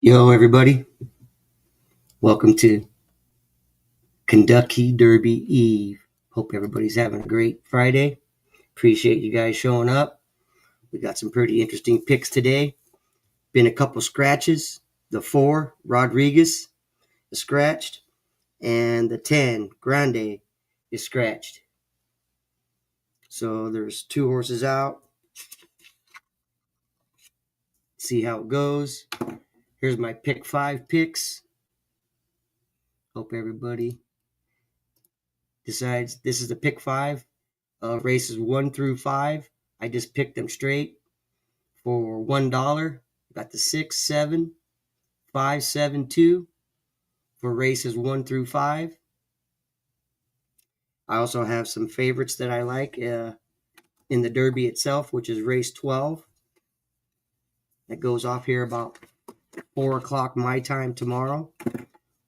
Yo, everybody. Welcome to Kentucky Derby Eve. Hope everybody's having a great Friday. Appreciate you guys showing up. We got some pretty interesting picks today. Been a couple scratches. The 4, Rodriguez, is scratched. And the 10, Grande, is scratched. So there's 2 horses out. See how it goes. Here's my pick 5 picks. Hope everybody decides this is the pick 5. Races 1 through 5. I just picked them straight for $1. Got the 6, 7, 5, 7, 2 for races 1 through 5. I also have some favorites that I like in the Derby itself, which is race 12. That goes off here about 4 o'clock my time tomorrow.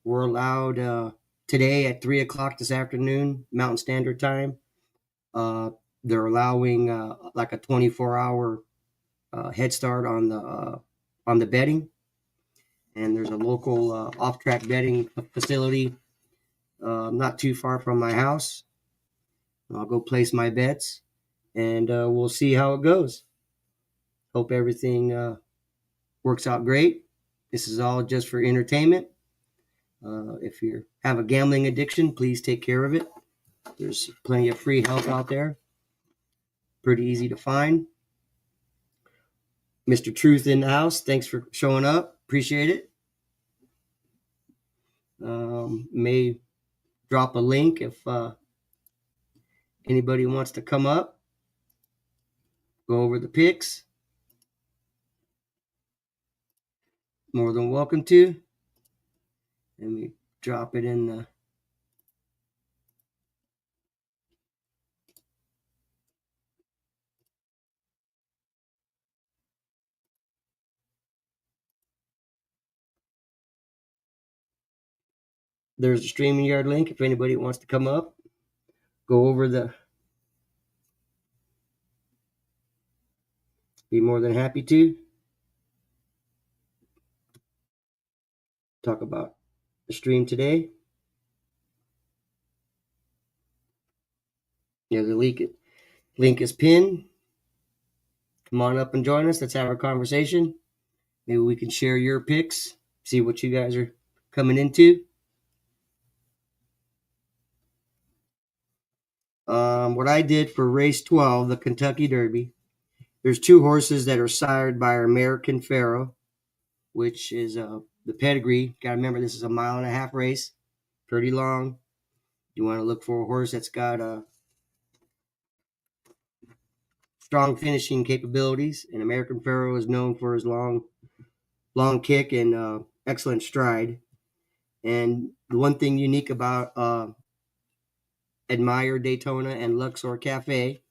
We're allowed today at 3 o'clock this afternoon, Mountain Standard Time. They're allowing like a 24-hour head start on the betting. And there's a local off-track betting facility not too far from my house. I'll go place my bets, and we'll see how it goes. Hope everything works out great. This is all just for entertainment. If you have a gambling addiction, please take care of it. There's plenty of free help out there. Pretty easy to find. Mr. Truth in the house, thanks for showing up. Appreciate it. May drop a link if anybody wants to come up, go over the picks. More than welcome to. Let me drop it in the there's a StreamYard link if anybody wants to come up, go over be more than happy to talk about the stream today. Yeah, the link is pinned. Come on up and join us. Let's have a conversation. Maybe we can share your picks, see what you guys are coming into. What I did for race 12, the Kentucky Derby, there's 2 horses that are sired by American Pharoah, which is the pedigree. Got to remember, this is a 1.5-mile race, pretty long. You want to look for a horse that's got strong finishing capabilities, and American Pharoah is known for his long kick and excellent stride. And the one thing unique about Admire Daytona and Luxor Cafe,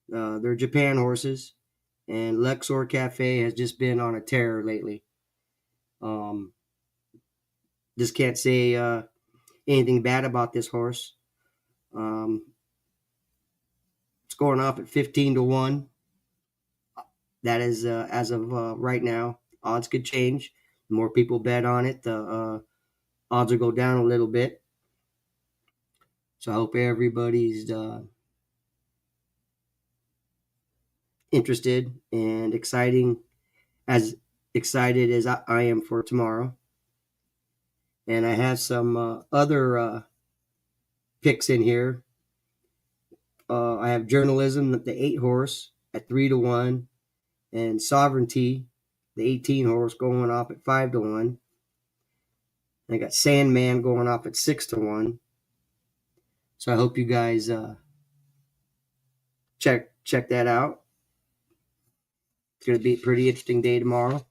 they're Japan horses, and Luxor Cafe has just been on a tear lately. Just can't say anything bad about this horse. It's going off at 15-1. That is as of right now. Odds could change. The more people bet on it, the odds will go down a little bit. So I hope everybody's interested and as excited as I am for tomorrow. And I have some other picks in here. I have Journalism, the 8 horse, at 3-1, and Sovereignty, the 18 horse, going off at 5-1. I got Sandman going off at 6-1. So I hope you guys check that out. It's going to be a pretty interesting day tomorrow,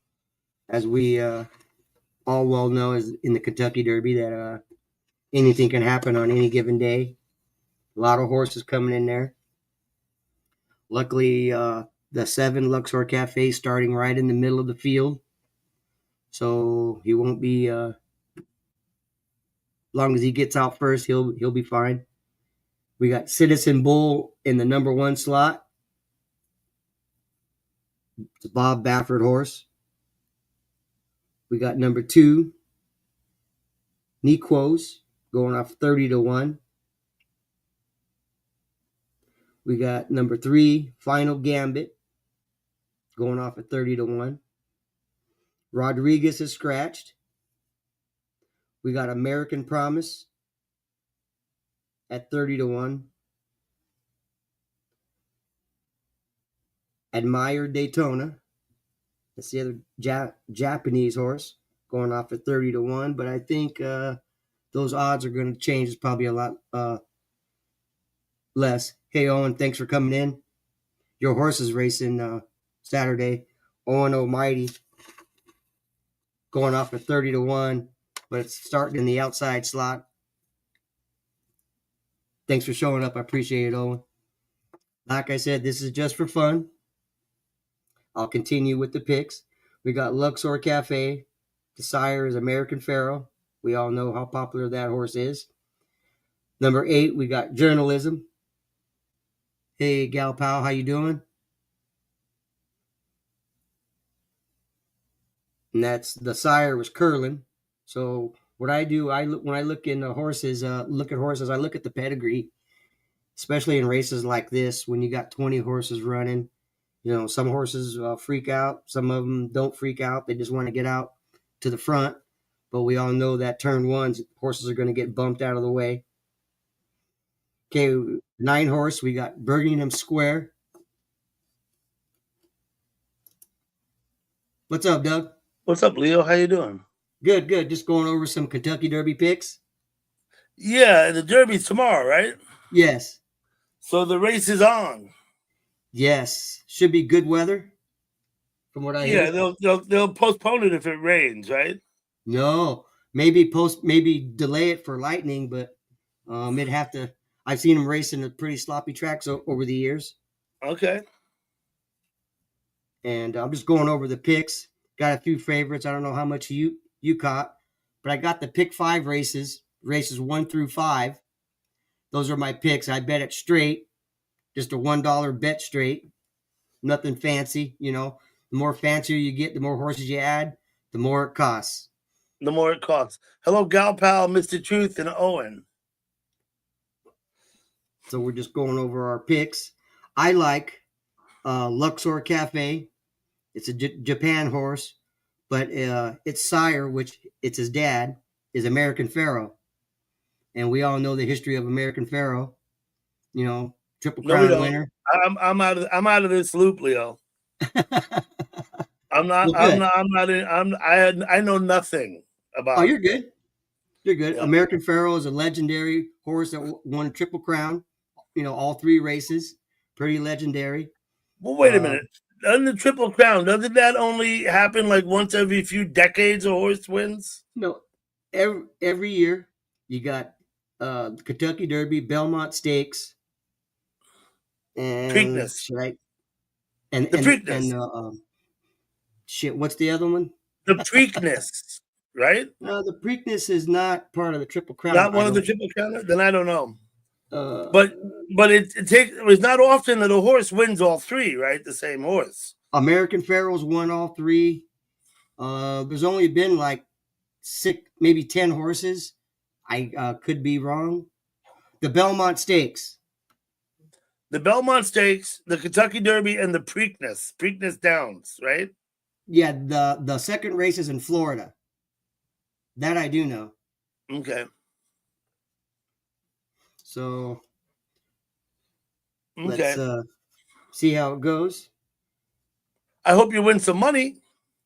as we all well know, is in the Kentucky Derby that anything can happen on any given day. A lot of horses coming in there. Luckily, the 7 Luxor Cafe starting right in the middle of the field, so he won't be. As long as he gets out first, he'll be fine. We got Citizen Bull in the number 1 slot. It's a Bob Baffert horse. We got number 2, Nequos, going off 30-1. We got number 3, Final Gambit, going off at 30-1. Rodriguez is scratched. We got American Promise at 30-1. Admire Daytona. That's the other Japanese horse, going off at 30-1. But I think those odds are going to change. It's probably a lot less. Hey, Owen, thanks for coming in. Your horse is racing Saturday. Owen Almighty, going off at 30-1, but it's starting in the outside slot. Thanks for showing up. I appreciate it, Owen. Like I said, this is just for fun. I'll continue with the picks. We got Luxor Cafe. The sire is American Pharoah. We all know how popular that horse is. Number 8, we got Journalism. Hey, Gal Pal, how you doing? And that's the sire was Curlin. So what I do, when I look in horses, I look at the pedigree, especially in races like this when you got 20 horses running. You know, some horses freak out, some of them don't freak out. They just want to get out to the front. But we all know that turn 1s, horses are going to get bumped out of the way. Okay, 9 horse, we got Birmingham Square. What's up, Doug? What's up, Leo? How you doing? Good. Just going over some Kentucky Derby picks. Yeah, the Derby's tomorrow, right? Yes. So the race is on. Yes. Should be good weather, from what I hear. Yeah, they'll postpone it if it rains, right? No, maybe delay it for lightning, but it'd have to. I've seen them racing at pretty sloppy tracks over the years. Okay. And I'm just going over the picks. Got a few favorites. I don't know how much you caught, but I got the pick 5 races 1 through 5. Those are my picks. I bet it straight, just a $1 bet straight. Nothing fancy, you know. The more fancier you get, the more horses you add, the more it costs. The more it costs. Hello, Gal Pal, Mr. Truth, and Owen. So we're just going over our picks. I like Luxor Cafe. It's a Japan horse, but its sire, which it's his dad, is American Pharoah. And we all know the history of American Pharoah. You know, Triple Crown winner. I'm out of this loop, Leo. I'm not. Well, I know nothing about. Oh, you're good. You're good. Yeah. American Pharoah is a legendary horse that won Triple Crown. You know, all 3 races. Pretty legendary. Well, wait a minute. On the Triple Crown, doesn't that only happen like once every few decades a horse wins? No, every year you got Kentucky Derby, Belmont Stakes, and Preakness, right? And the Preakness. And shit, what's the other one? The Preakness, right? No, the Preakness is not part of the Triple Crown. Not one of the Triple Crown. Then I don't know. But it's not often that a horse wins all 3, right? The same horse. American Pharoah's won all 3. There's only been like 6, maybe 10 horses. I could be wrong. The Belmont Stakes. The Belmont Stakes, the Kentucky Derby, and the Preakness Downs, right? Yeah, the second race is in Florida. That I do know. Okay. So let's see how it goes. I hope you win some money.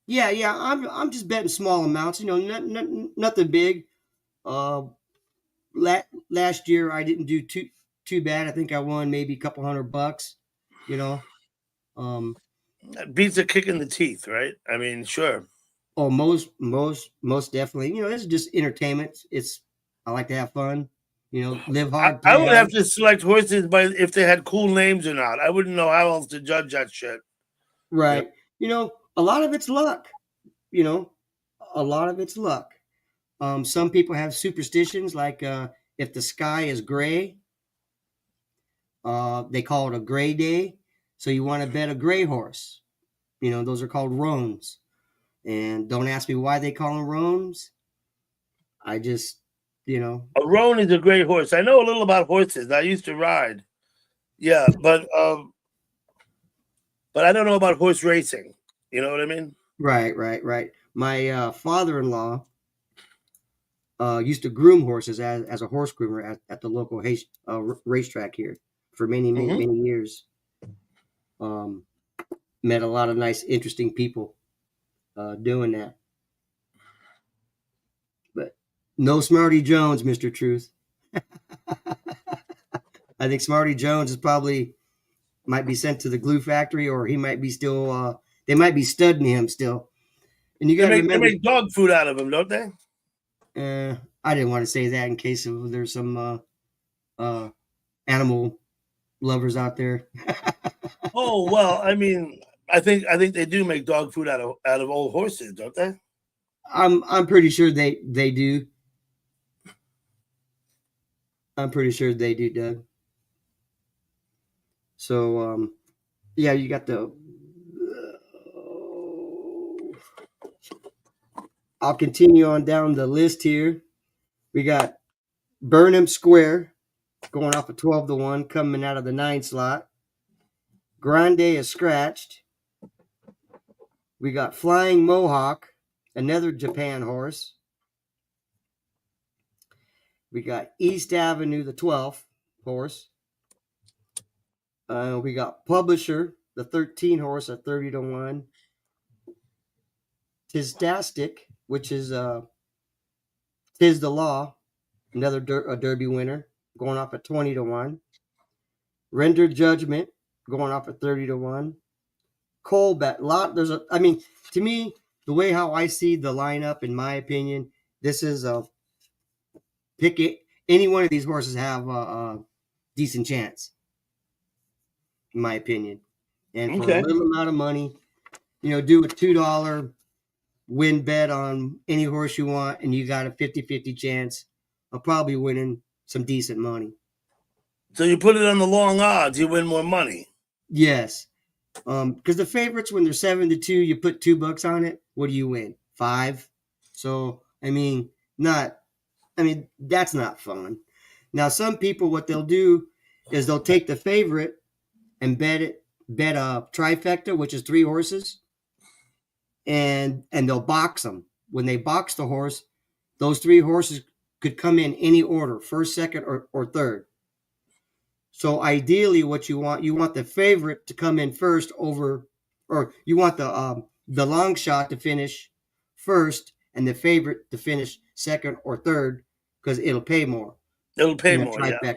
Yeah. I'm just betting small amounts. You know, nothing big. Last year I didn't do too bad. I think I won maybe a couple $100. You know, that beats a kick in the teeth, right? I mean, sure. Oh, most definitely. You know, this is just entertainment. I like to have fun. You know, live hard. I would have to select horses by if they had cool names or not. I wouldn't know how else to judge that shit. Right. Yep. You know, a lot of it's luck. You know, a lot of it's luck. Some people have superstitions like if the sky is gray, they call it a gray day. So you want to bet a gray horse. You know, those are called roans. And don't ask me why they call them roans. I just, A roan is a great horse. I know a little about horses. I used to ride. Yeah, but I don't know about horse racing. You know what I mean? right. My father-in-law used to groom horses as a horse groomer at the local racetrack here for many years. Met a lot of nice, interesting people doing that. But no Smarty Jones, Mr. Truth. I think Smarty Jones is probably might be sent to the glue factory, or he might be still. They might be studying him still. And you got to They remember, make dog food out of them, don't they? I didn't want to say that in case there's some animal lovers out there. Oh well, I mean, I think they do make dog food out of old horses, don't they? I'm pretty sure they do. I'm pretty sure they do, Doug. So yeah, you got the. I'll continue on down the list here. We got Burnham Square going off a 12-1, coming out of the 9 slot. Grande is scratched. We got Flying Mohawk, another Japan horse. We got East Avenue, the 12th horse. We got Publisher, the 13 horse at 30-1. Tistastic, which is Tis the Law, another Derby winner, going off at 20-1. Render Judgment, going off at 30-1. Colbet, to me, the way how I see the lineup, in my opinion, this is pick it. Any one of these horses have a decent chance, in my opinion. And for a little amount of money, do a $2 win bet on any horse you want, and you got a 50-50 chance of probably winning some decent money. So you put it on the long odds, you win more money. Yes. Because the favorites, when they're 7-2, you put $2 on it. What do you win? 5. So that's not fun. Now, some people, what they'll do is they'll take the favorite and bet a trifecta, which is 3 horses, and they'll box them. When they box the horse, those 3 horses could come in any order, first, second, or third. So ideally, what you want the favorite to come in first or you want the long shot to finish first and the favorite to finish second or third, because it'll pay more. It'll pay more, yeah.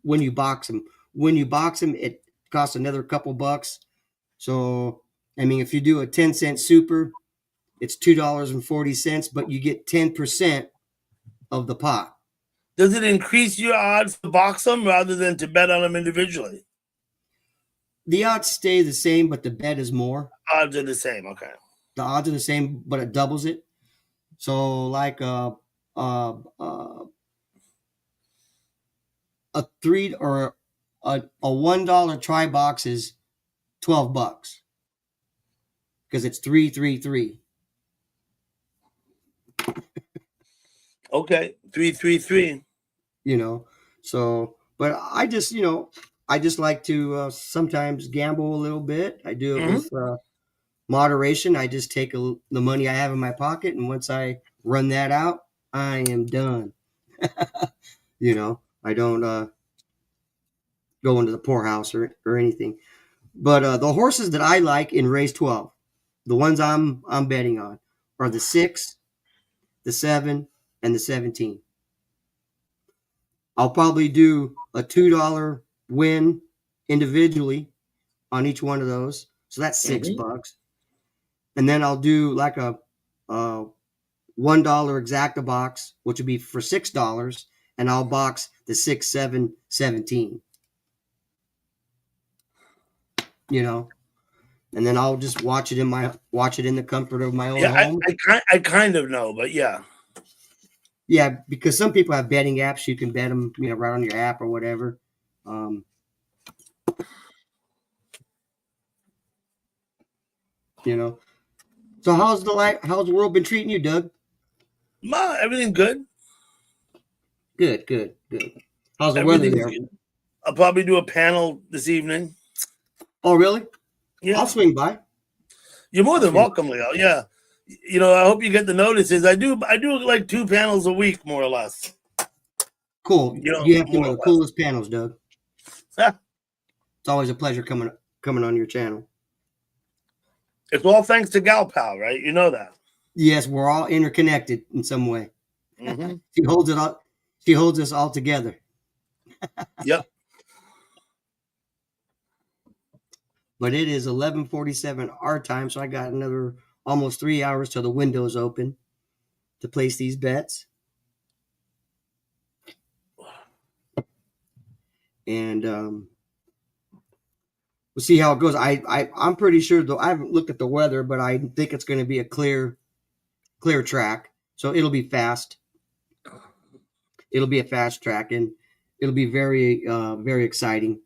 When you box them, it costs another couple bucks. So, if you do a 10-cent super, it's $2.40, but you get 10% of the pot. Does it increase your odds to box them rather than to bet on them individually? The odds stay the same, but the bet is more. Odds are the same, okay. The odds are the same, but it doubles it. So, like a $3 or a $1 try box is $12 because it's 3-3-3. Okay, 3-3-3. So, but I just like to sometimes gamble a little bit. I do it with moderation. I just take the money I have in my pocket, and once I run that out, I am done. I don't go into the poorhouse or anything. But the horses that I like in race 12, the ones I'm betting on, are the 6, the 7, and the 17. I'll probably do a $2 win individually on each one of those. So that's $6. And then I'll do like a $1 exacta box, which would be for $6, and I'll box the 6, 7, 17. And then I'll just watch it in the comfort of my own home. I kind of know, but yeah. Yeah, because some people have betting apps. You can bet them, right on your app or whatever. So how's the world been treating you, Doug? Everything good. Good, good, good. How's the weather Everything's there? good. I'll probably do a panel this evening. Oh, really? Yeah. I'll swing by. You're more than welcome, Leo. Yeah. I hope you get the notices. I do like 2 panels a week, more or less. Cool. You have some of the coolest panels, Doug. It's always a pleasure coming on your channel. It's all thanks to Gal Pal, right? You know that. Yes, we're all interconnected in some way. Mm-hmm. She holds it all. She holds us all together. Yep. But it is 11:47 our time, so I got another almost 3 hours till the window's open to place these bets. And we'll see how it goes. I'm pretty sure, though, I haven't looked at the weather, but I think it's going to be a clear track, so it'll be fast. It'll be a fast track, and it'll be very very exciting.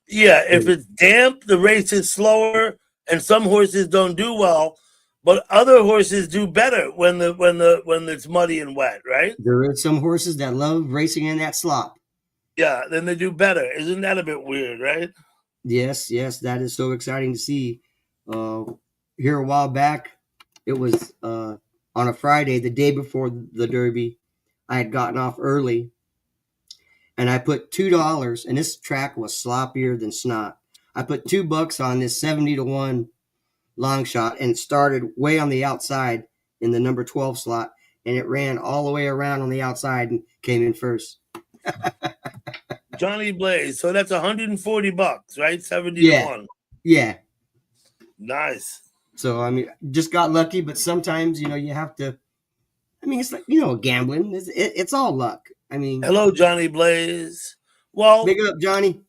Yeah, if it's damp, the race is slower, and some horses don't do well, but other horses do better when it's muddy and wet, right? There is some horses that love racing in that slop. Yeah, then they do better. Isn't that a bit weird, right? Yes, that is so exciting to see. Here a while back, it was on a Friday, the day before the Derby. I had gotten off early, and I put $2, and this track was sloppier than snot. I put $2 on this 70-1 long shot, and started way on the outside in the number 12 slot, and it ran all the way around on the outside and came in first. Johnny Blaze. So that's $140, right? 70-1. Yeah. Nice. So I mean, just got lucky, but sometimes you have to. I mean, it's like gambling. It's all luck. I mean, hello, Johnny Blaze. Well, big up, Johnny.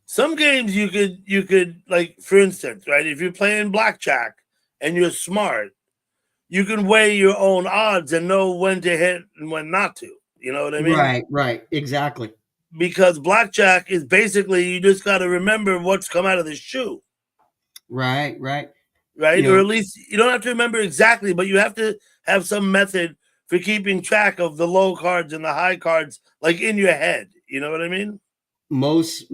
Some games you could like, for instance, right? If you're playing blackjack and you're smart, you can weigh your own odds and know when to hit and when not to. You know what I mean? Right, exactly. Because blackjack is basically, you just got to remember what's come out of the shoe. Right. Or at least you don't have to remember exactly, but you have to have some method for keeping track of the low cards and the high cards, like in your head. You know what I mean? Most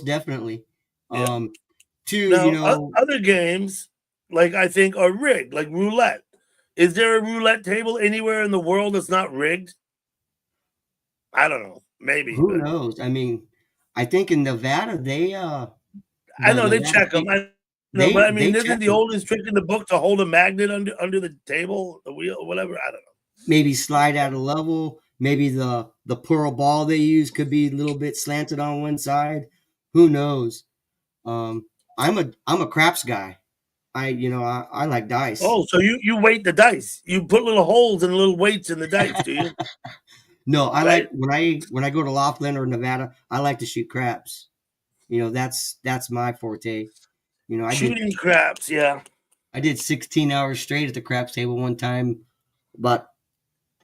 definitely. Yeah. Other games, like, I think, are rigged, like roulette. Is there a roulette table anywhere in the world that's not rigged? I don't know. Maybe. Who knows? I mean, I think in Nevada they I know they check them. But I mean, isn't the oldest trick in the book to hold a magnet under the table, the wheel, or whatever? I don't know. Maybe slide out a level. Maybe the pearl ball they use could be a little bit slanted on one side. Who knows? I'm a craps guy. I like dice. Oh, so you weight the dice. You put little holes and little weights in the dice, do you? No, I like when I go to Laughlin or Nevada, I like to shoot craps. That's my forte. Shooting craps, yeah. I did 16 hours straight at the craps table one time, about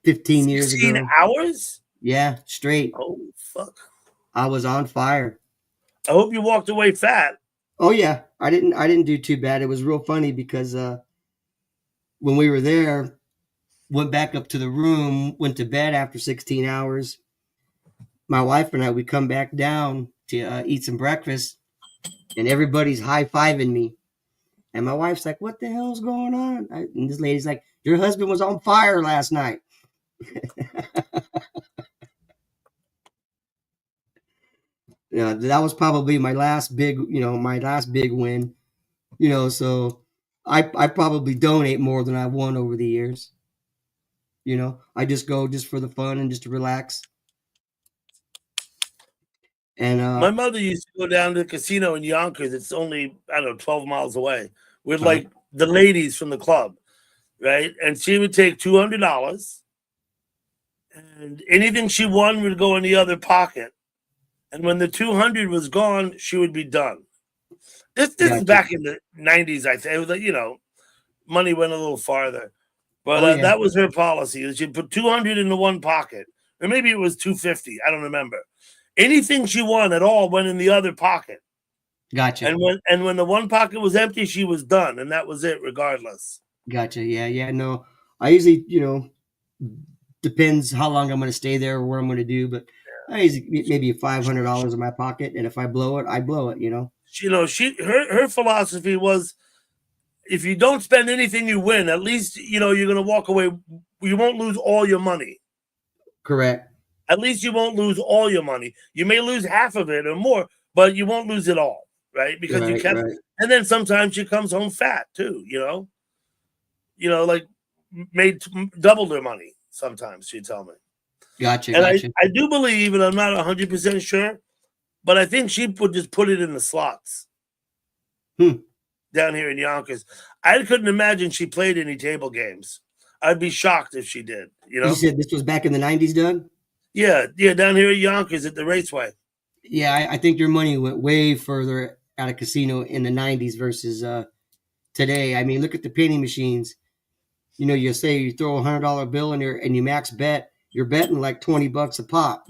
15 years ago. 16 hours? Yeah, straight. Oh, fuck. I was on fire. I hope you walked away fat. Oh yeah, I didn't do too bad. It was real funny because when we were there, went back up to the room, went to bed after 16 hours. My wife and I, we come back down to eat some breakfast, and everybody's high-fiving me. And my wife's like, what the hell's going on? And this lady's like, your husband was on fire last night. That was probably my last big win. So I probably donate more than I've won over the years. I just go just for the fun and just to relax. And my mother used to go down to the casino in Yonkers. It's only, 12 miles away, with like the ladies from the club, right? And she would take $200, and anything she won would go in the other pocket. And when the 200 was gone, she would be done. This is back in the 90s, I think. It was like, money went a little farther. But that was her policy. She'd put 200 in the one pocket. Or maybe it was 250. I don't remember. Anything she won at all went in the other pocket. Gotcha. And when the one pocket was empty, she was done, and that was it, regardless. Gotcha. Yeah. Yeah. No, I usually, depends how long I'm going to stay there or what I'm going to do, but I usually maybe $500 in my pocket, and if I blow it, I blow it. Her philosophy was, if you don't spend anything, you win. At least you're going to walk away. You won't lose all your money. Correct. At least you won't lose all your money. You may lose half of it or more, but you won't lose it all, right? Because you kept. Right. And then sometimes she comes home fat too. Like made double their money. Sometimes she'd tell me. Gotcha. And Gotcha. I do believe, and I'm not 100% sure, but I think she would just put it in the slots down here in Yonkers. I couldn't imagine she played any table games. I'd be shocked if she did. You said this was back in the 90s, Doug? Yeah, down here at Yonkers at the Raceway. Yeah, I think your money went way further at a casino in the 90s versus today. I mean, look at the penny machines. You say you throw $100 bill in there and you max bet, you're betting like $20 a pop.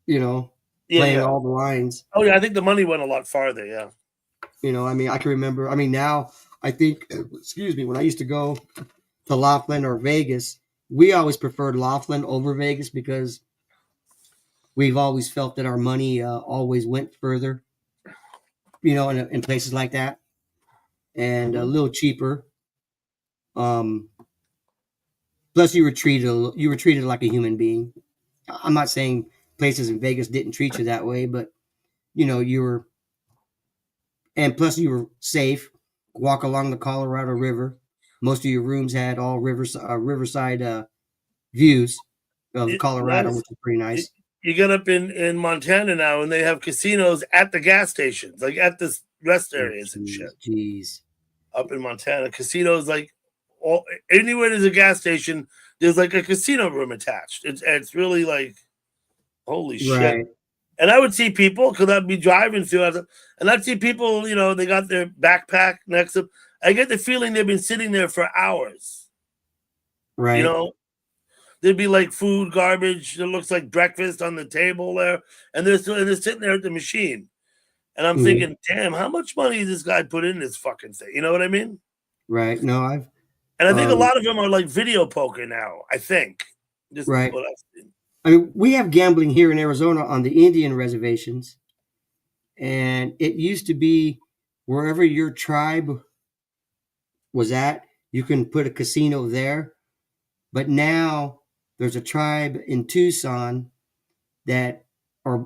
Playing all the lines. Oh yeah, I think the money went a lot farther. Yeah. I can remember. Now I think, excuse me, when I used to go to Laughlin or Vegas, we always preferred Laughlin over Vegas because we've always felt that our money always went further, in places like that, and a little cheaper. Plus, you were treated like a human being. I'm not saying places in Vegas didn't treat you that way, but you were, and plus you were safe. Walk along the Colorado River. Most of your rooms had all riverside views of Colorado, which is pretty nice. You get up in Montana now, and they have casinos at the gas stations, like at the rest areas and shit. Jeez. Up in Montana, casinos like anywhere there's a gas station, there's like a casino room attached. It's really like, holy shit. And I would see people, because I'd be driving through, and I'd see people, they got their backpack next to them. I get the feeling they've been sitting there for hours. Right. There'd be like food, garbage that looks like breakfast on the table there, and they're sitting there at the machine. And I'm thinking, damn, how much money has this guy put in this fucking thing? You know what I mean? Right. No, I think a lot of them are like video poker now, I think. Right. We have gambling here in Arizona on the Indian reservations. And it used to be wherever your tribe was at, you can put a casino there. But now there's a tribe in Tucson that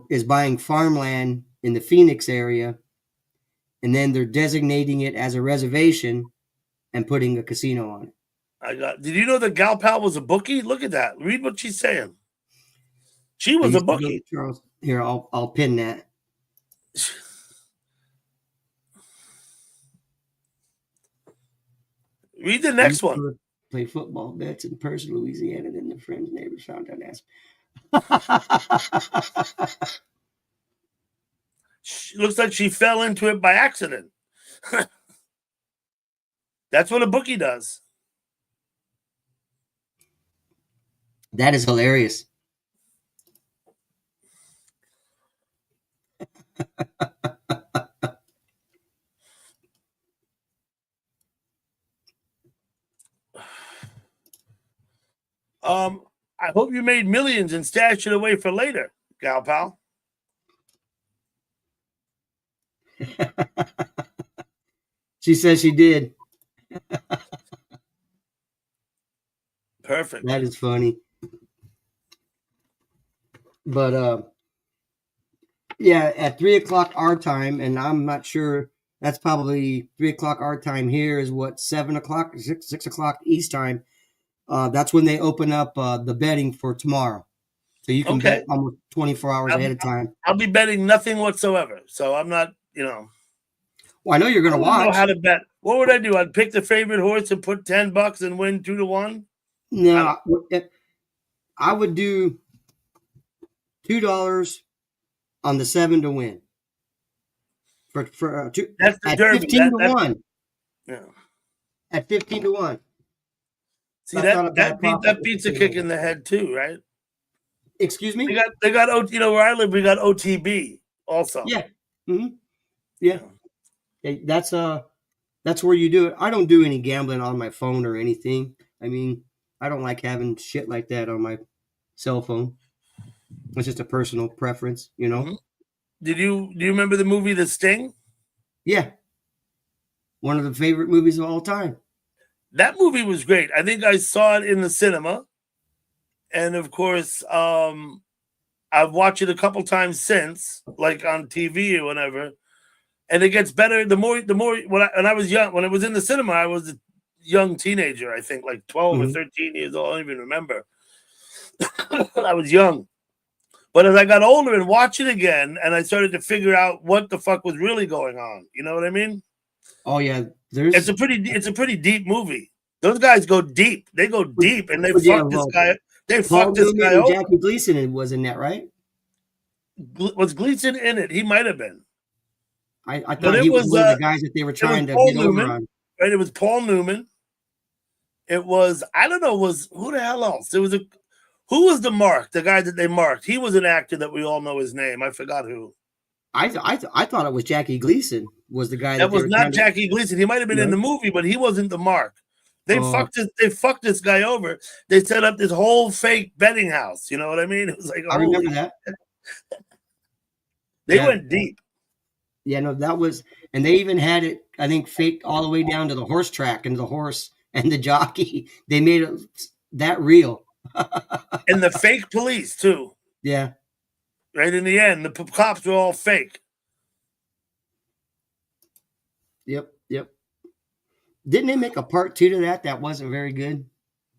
is buying farmland in the Phoenix area. And then they're designating it as a reservation and putting a casino on it. Did you know that Gal Pal was a bookie? Look at that. Read what she's saying. She was a bookie. Here, I'll pin that. Read the next one. Play football bets in person, Louisiana, then the friends, neighbors found out. Looks like she fell into it by accident. That's what a bookie does. That is hilarious. I hope you made millions and stashed it away for later, Gal Pal. She says she did. Perfect. That is funny. But yeah, at 3:00 our time, and I'm not sure, that's probably 3:00 our time here is what, 7:00, 6:00 East time. That's when they open up the betting for tomorrow. So you can bet almost 24 hours ahead of time. I'll be betting nothing whatsoever. So I'm not, Well, I know you're going to watch. I don't know how to bet. What would I do? I'd pick the favorite horse and put $10 and win 2-1? No, I would do $2 on the 7 to win. For that's the at Derby. 15 to 1. Yeah. At 15 to 1. See, that beats a kick in the head too, right? Excuse me? They got where I live, we got OTB also. Yeah. Mm-hmm. Yeah. That's where you do it. I don't do any gambling on my phone or anything. I mean, I don't like having shit like that on my cell phone. It's just a personal preference, you know. Mhm. Do you remember the movie The Sting? Yeah, one of the favorite movies of all time. That movie was great. I think I saw it in the cinema, and of course, I've watched it a couple times since, like on TV or whatever. And it gets better the more. When I was young, when I was in the cinema, I was a young teenager. I think like 12 or Hmm. 13 years old. I don't even remember. I was young. But as I got older and watched it again, and I started to figure out what the fuck was really going on, you know what I mean? Oh yeah, It's there's a pretty deep movie. Those guys go deep. They go deep, and they yeah, fuck this well, guy. They Paul fucked this Newman guy and over. Jackie Gleason was in that, right? Was Gleason in it? He might have been, I but thought he was one of the guys that they were it was trying to Paul get over Newman, on. right? It was Paul Newman. It was I don't know. Was who the hell else? There was a who was the mark? The guy that they marked. He was an actor that we all know his name. I forgot who. I thought it was Jackie Gleason was the guy that That they was were not trying to. Jackie Gleason. He might have been in No. the movie, but he wasn't the mark. Oh, They fucked this guy over. They set up this whole fake betting house. You know what I mean? It was like I remember holy. that. They Yeah, went deep. yeah. No, that was, and they even had it. I think faked all the way down to the horse track and the horse and the jockey. They made it that real. And the fake police too. Yeah. Right in the end, the cops were all fake. Yep. Yep. Didn't they make a part 2 to that? That wasn't very good.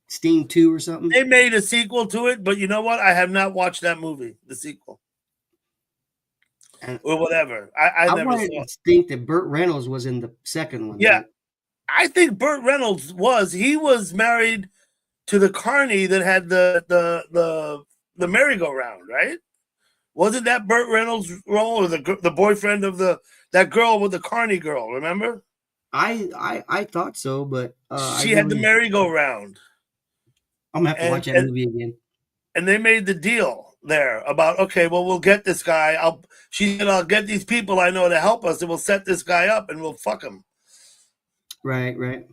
Sting 2 or something. They made a sequel to it, but you know what? I have not watched that movie, the sequel, And or whatever. I I never wanted saw it. to think that Burt Reynolds was in the second one. Yeah, I think Burt Reynolds he was married to the carney that had the merry-go-round, right? Wasn't that Burt Reynolds' role, or the boyfriend of that girl with the carney girl? Remember? I thought so, but She had the merry-go-round, I'm gonna have to watch and that movie again. and they made the deal there about, okay, well, we'll get this guy. She said, I'll get these people I know to help us, and we'll set this guy up, and we'll fuck him. Right, right.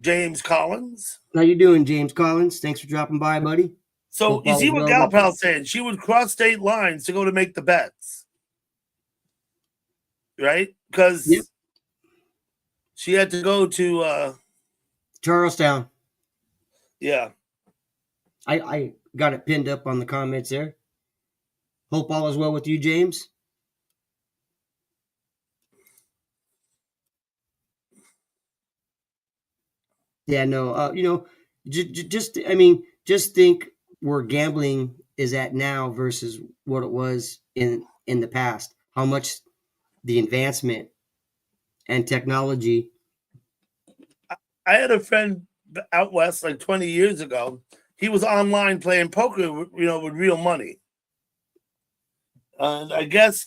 James Collins. How you doing, James Collins? Thanks for dropping by, buddy. So Hope you all see is what well Gal with you. Pal's saying? She would cross state lines to go to make the bets, right? Because Yep. she had to go to, Charlestown. yeah. I got it pinned up on the comments there. Hope all is well with you, James. Yeah, no, just I mean, just think where gambling is at now versus what it was in the past. How much the advancement and technology. I had a friend out west like 20 years ago. He was online playing poker, with real money. And I guess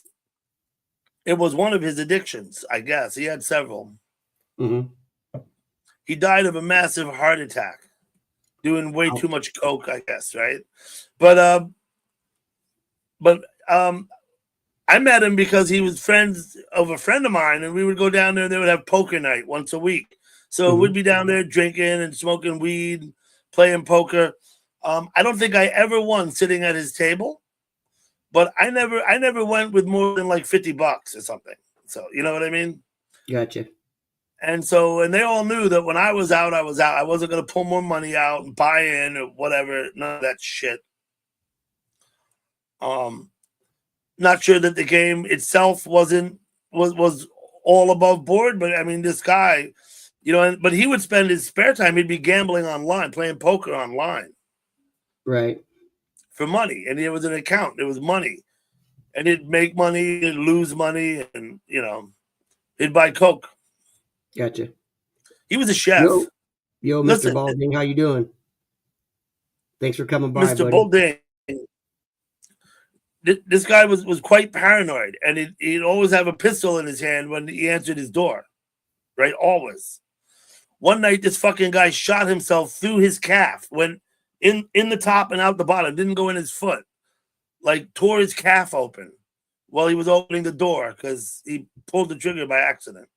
it was one of his addictions. I guess he had several. Mm-hmm. He died of a massive heart attack, doing way too Ouch. much coke, I guess, right? But I met him because he was friends of a friend of mine, and we would go down there and they would have poker night once a week. So Mm-hmm. we'd be down there drinking and smoking weed, playing poker. I don't think I ever won sitting at his table, but I never went with more than like $50 or something. So you know what I mean? Gotcha. And they all knew that when I was out, I was out. I wasn't going to pull more money out and buy in or whatever. None of that shit. Not sure that the game itself was all above board, but I mean, this guy, but he would spend his spare time. He'd be gambling online, playing poker online Right. for money, and it was an account. It was money, and he'd make money, he'd lose money, and he'd buy coke. Gotcha. He was a chef. Yo, Mr. Listen, Balding, how you doing? Thanks for coming by, Mr. buddy. Balding. This guy was quite paranoid, and he'd always have a pistol in his hand when he answered his door, right? Always. One night, this fucking guy shot himself through his calf, went in the top and out the bottom, didn't go in his foot, like tore his calf open while he was opening the door because he pulled the trigger by accident.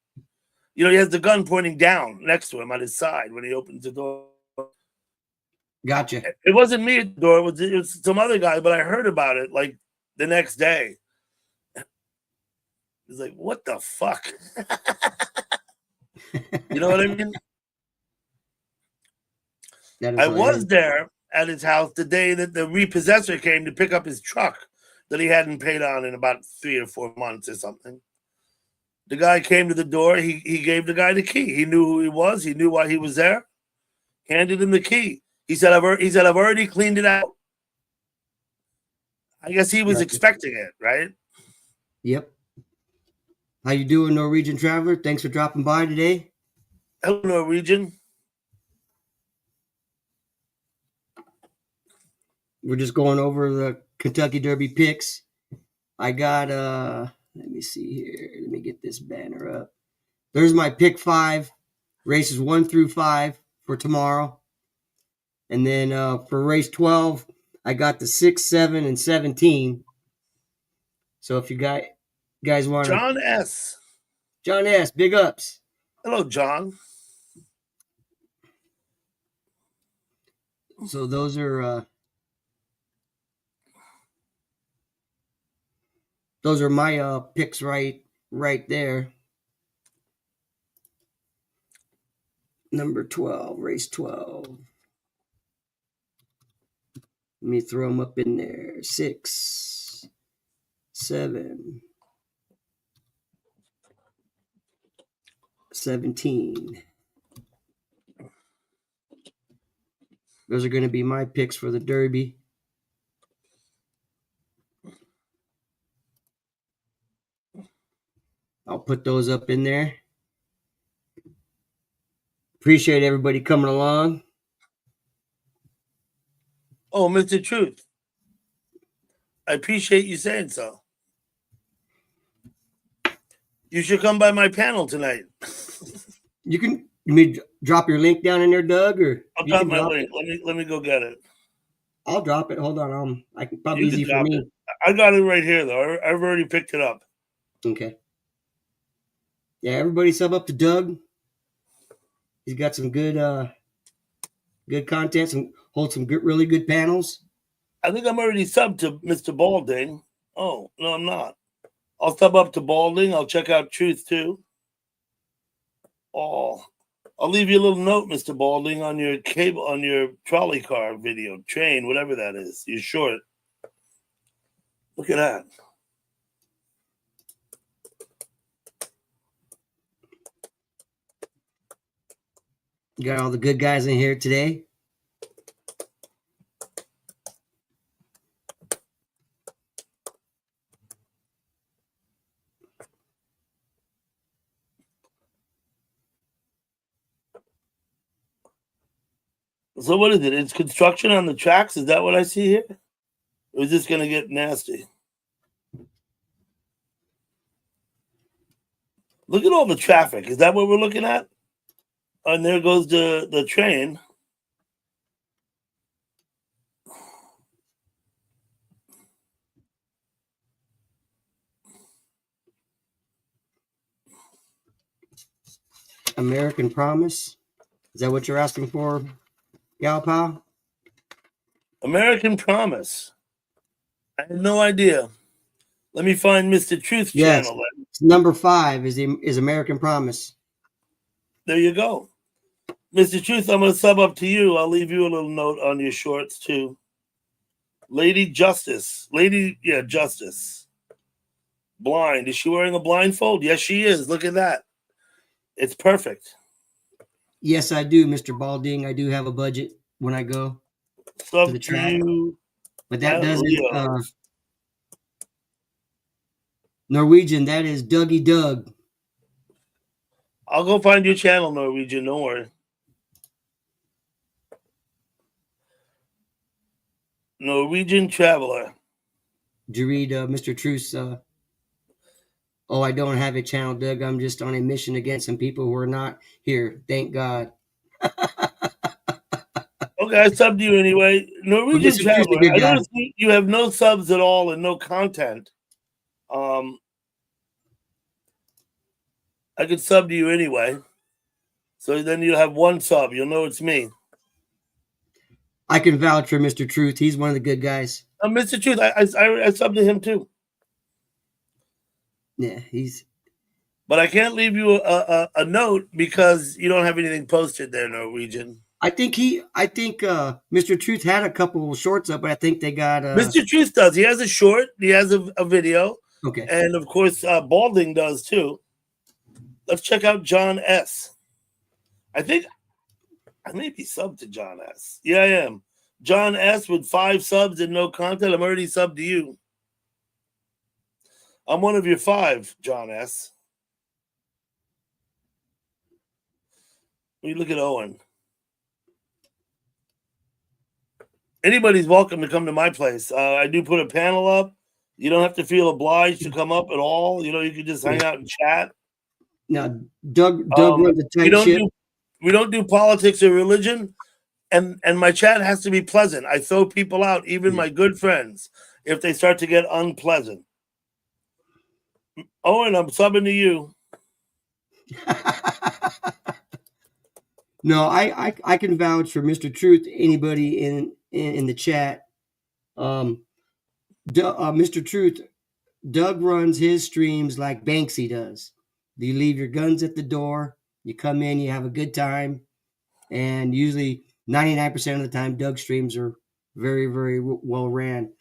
You know, he has the gun pointing down next to him on his side when he opens the door. Gotcha. It wasn't me at the door. It was some other guy, but I heard about it like the next day. It's like, what the fuck? You know what I mean? I was there at his house the day that the repossessor came to pick up his truck that he hadn't paid on in about 3 or 4 months or something. The guy came to the door. He gave the guy the key. He knew who he was. He knew why he was there. Handed him the key. He said, I've already cleaned it out. I guess he was expecting it, right? Yep. How you doing, Norwegian Traveler? Thanks for dropping by today. Hello, Norwegian. We're just going over the Kentucky Derby picks. I got let me see here. Let me get this banner up. There's my pick 5, races 1 through 5 for tomorrow. And then for race 12, I got the 6, 7, and 17. So if you guys want John S. John S, big ups. Hello, John. So those are my picks right there. Number 12, race 12. Let me throw them up in there. 6, 7, 17. Those are going to be my picks for the Derby. I'll put those up in there. Appreciate everybody coming along. Oh, Mr. Truth. I appreciate you saying so. You should come by my panel tonight. You may drop your link down in there, Doug, or I'll drop my link. Let me go get it. I'll drop it. Hold on. I can probably easy for me. I got it right here though. I've already picked it up. Okay. Yeah, everybody sub up to Doug. He's got some good content, some really good panels. I think I'm already subbed to Mr. Balding. Oh, no, I'm not. I'll sub up to Balding. I'll check out Truth too. Oh, I'll leave you a little note, Mr. Balding, on your trolley car video, train, whatever that is. You're short. Look at that. You got all the good guys in here today. So what is it? It's construction on the tracks? Is that what I see here? Or is this going to get nasty? Look at all the traffic. Is that what we're looking at? And there goes the train. American Promise. Is that what you're asking for, Gal Pal? American Promise. I have no idea. Let me find Mr. Truth's channel. Number 5 is American Promise. There you go. Mr. Truth, I'm going to sub up to you. I'll leave you a little note on your shorts, too. Lady Justice. Justice. Blind. Is she wearing a blindfold? Yes, she is. Look at that. It's perfect. Yes, I do, Mr. Balding. I do have a budget when I go to the track. But that doesn't... Norwegian, that is Dougie Doug. I'll go find your channel, Norwegian. Don't worry. Norwegian Traveler. Did you read Mr. Truth's? Oh, I don't have a channel, Doug. I'm just on a mission against some people who are not here. Thank God. Okay, I subbed you anyway. Norwegian Traveler. I noticed you have no subs at all and no content. I could sub to you anyway. So then you'll have one sub. You'll know it's me. I can vouch for Mr. Truth. He's one of the good guys. Mr. Truth, I subbed to him too. Yeah, But I can't leave you a note because you don't have anything posted there, Norwegian. I think Mr. Truth had a couple shorts up, but I think they got Mr. Truth does. He has a short. He has a video. Okay. And of course, Balding does too. Let's check out John S. I think I may be subbed to John S. Yeah, I am. John S. with 5 subs and no content. I'm already subbed to you. I'm one of your 5, John S. You look at Owen. Anybody's welcome to come to my place. I do put a panel up. You don't have to feel obliged to come up at all. You know, you can just hang out and chat. Now, Doug runs a tight ship. We don't do politics or religion, and my chat has to be pleasant. I throw people out, even my good friends, if they start to get unpleasant. Owen, I'm subbing to you. No, I can vouch for Mr. Truth. Anybody in the chat, Mr. Truth, Doug runs his streams like Banksy does. You leave your guns at the door. You come in, you have a good time, and usually 99% of the time, Doug's streams are very, very well ran.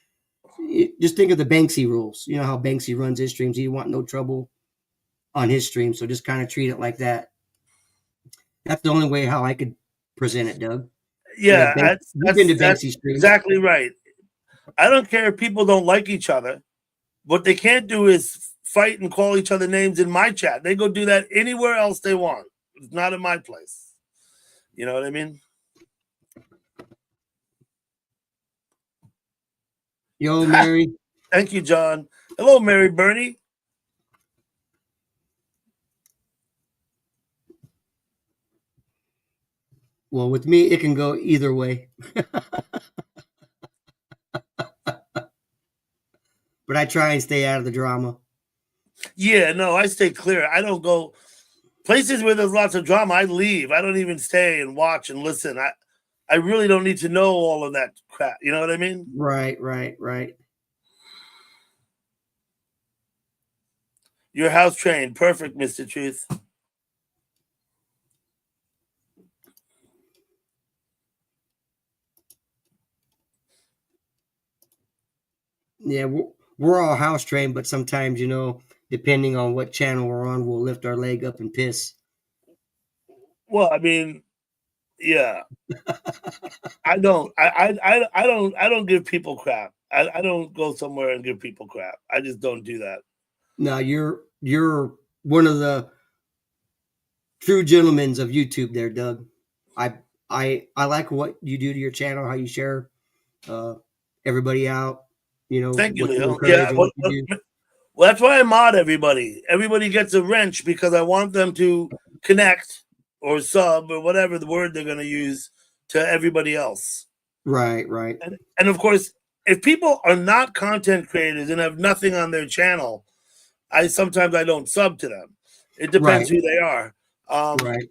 Just think of the Banksy rules. You know how Banksy runs his streams. He want no trouble on his stream, so just kind of treat it like that. That's the only way how I could present it, Doug. Yeah, that's exactly right. I don't care if people don't like each other. What they can't do is fight and call each other names in my chat. They go do that anywhere else they want. It's not in my place. You know what I mean? Yo, Mary. Thank you, John. Hello, Mary Bernie. Well, with me, it can go either way. But I try and stay out of the drama. Yeah, no, I stay clear. I don't go places where there's lots of drama. I leave. I don't even stay and watch and listen. I really don't need to know all of that crap. You know what I mean? Right. You're house trained. Perfect, Mr. Truth. Yeah, we're all house trained, but sometimes, you know, depending on what channel we're on, we'll lift our leg up and piss. Well, I mean, yeah. I don't give people crap. I don't go somewhere and give people crap. I just don't do that. No, you're one of the true gentlemen of YouTube there, Doug. I like what you do to your channel, how you share everybody out. You know, thank you, Leo. Yeah, well, that's why I mod everybody. Everybody gets a wrench because I want them to connect or sub or whatever the word they're going to use to everybody else. Right. And of course, if people are not content creators and have nothing on their channel, sometimes I don't sub to them. It depends who they are. Right.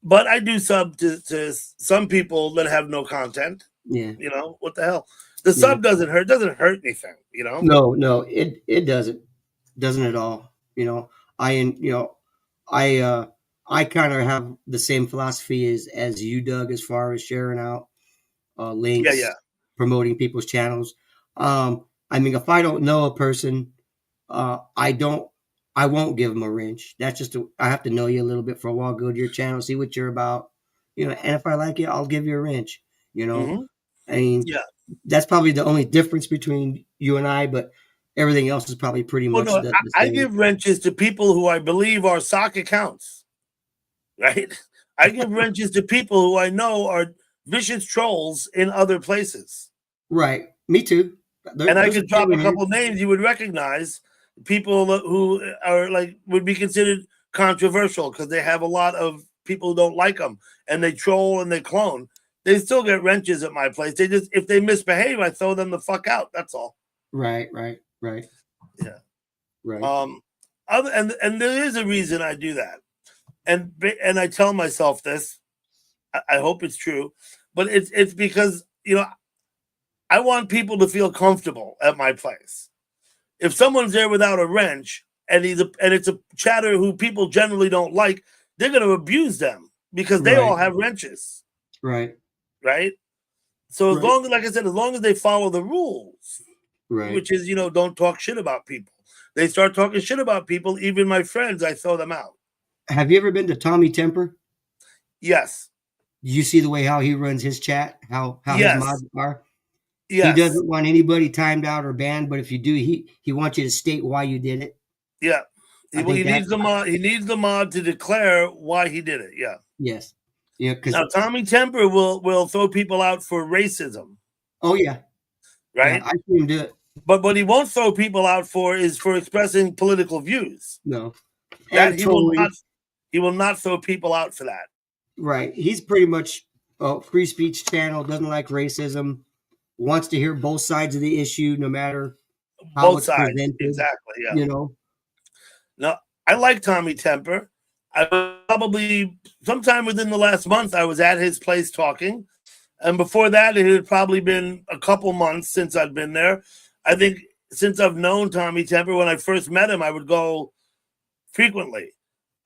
But I do sub to some people that have no content. Yeah. You know, what the hell? The sub doesn't hurt. Doesn't hurt anything, you know? No, it doesn't. Doesn't at all. You know, I kind of have the same philosophy as you, Doug, as far as sharing out links, promoting people's channels. I mean, if I don't know a person, I won't give them a wrench. That's just I have to know you a little bit for a while. Go to your channel, see what you're about, you know. And if I like it, I'll give you a wrench. You know, I mean, that's probably the only difference between you and I. But everything else is probably pretty much. No, I give wrenches to people who I believe are sock accounts. Right? I give wrenches to people who I know are vicious trolls in other places. Right. Me too. And I could drop a couple names you would recognize. People who are would be considered controversial because they have a lot of people who don't like them and they troll and they clone. They still get wrenches at my place. They just, if they misbehave, I throw them the fuck out. That's all. Right. Yeah. Right. And there is a reason I do that, and I tell myself this. I hope it's true, but it's because I want people to feel comfortable at my place. If someone's there without a wrench and it's a chatter who people generally don't like, they're going to abuse them because they all Right. have wrenches, Right. right? So as Right. long as, like I said, as long as they follow the rules, Right. which is don't talk shit about people. They start talking shit about people, even my friends, I throw them out. Have you ever been to Tommy Temper? Yes. Did you see the way how he runs his chat? How his Yes. mods are? Yes. He doesn't want anybody timed out or banned, but if you do, he wants you to state why you did it. Yeah. I He think needs the mod. He needs the mod to declare why he did it. Yeah. Yes. Yeah. Because Now Tommy Temper will throw people out for racism, oh yeah, right? yeah, I see him do it. But what he won't throw people out for is for expressing political views. No, That and he trolling. will not throw people out for that. Right. He's pretty much a free speech channel. Doesn't like racism. Wants to hear both sides of the issue, no matter how Both it's sides, presented. exactly. Yeah. You know. No, I like Tommy Temper. I probably sometime within the last month I was at his place talking, and before that it had probably been a couple months since I'd been there. I think since I've known Tommy Temper, when I first met him, I would go frequently,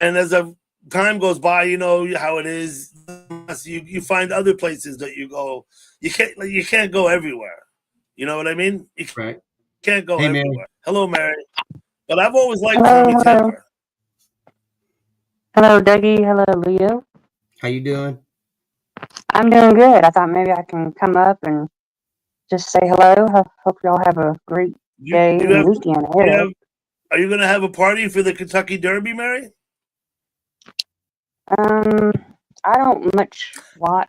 and as time goes by, you know how it is. You find other places that you go. You can't go everywhere. You know what I mean? You Right. can't go Hey, everywhere. Mary. Hello, Mary. But I've always liked Hello, Tommy hello. Temper. Hello, Dougie. Hello, Leo. How you doing? I'm doing good. I thought maybe I can come up and just say hello. Hope y'all have a great day and weekend ahead. Are you going to have a party for the Kentucky Derby, Mary? I don't much watch.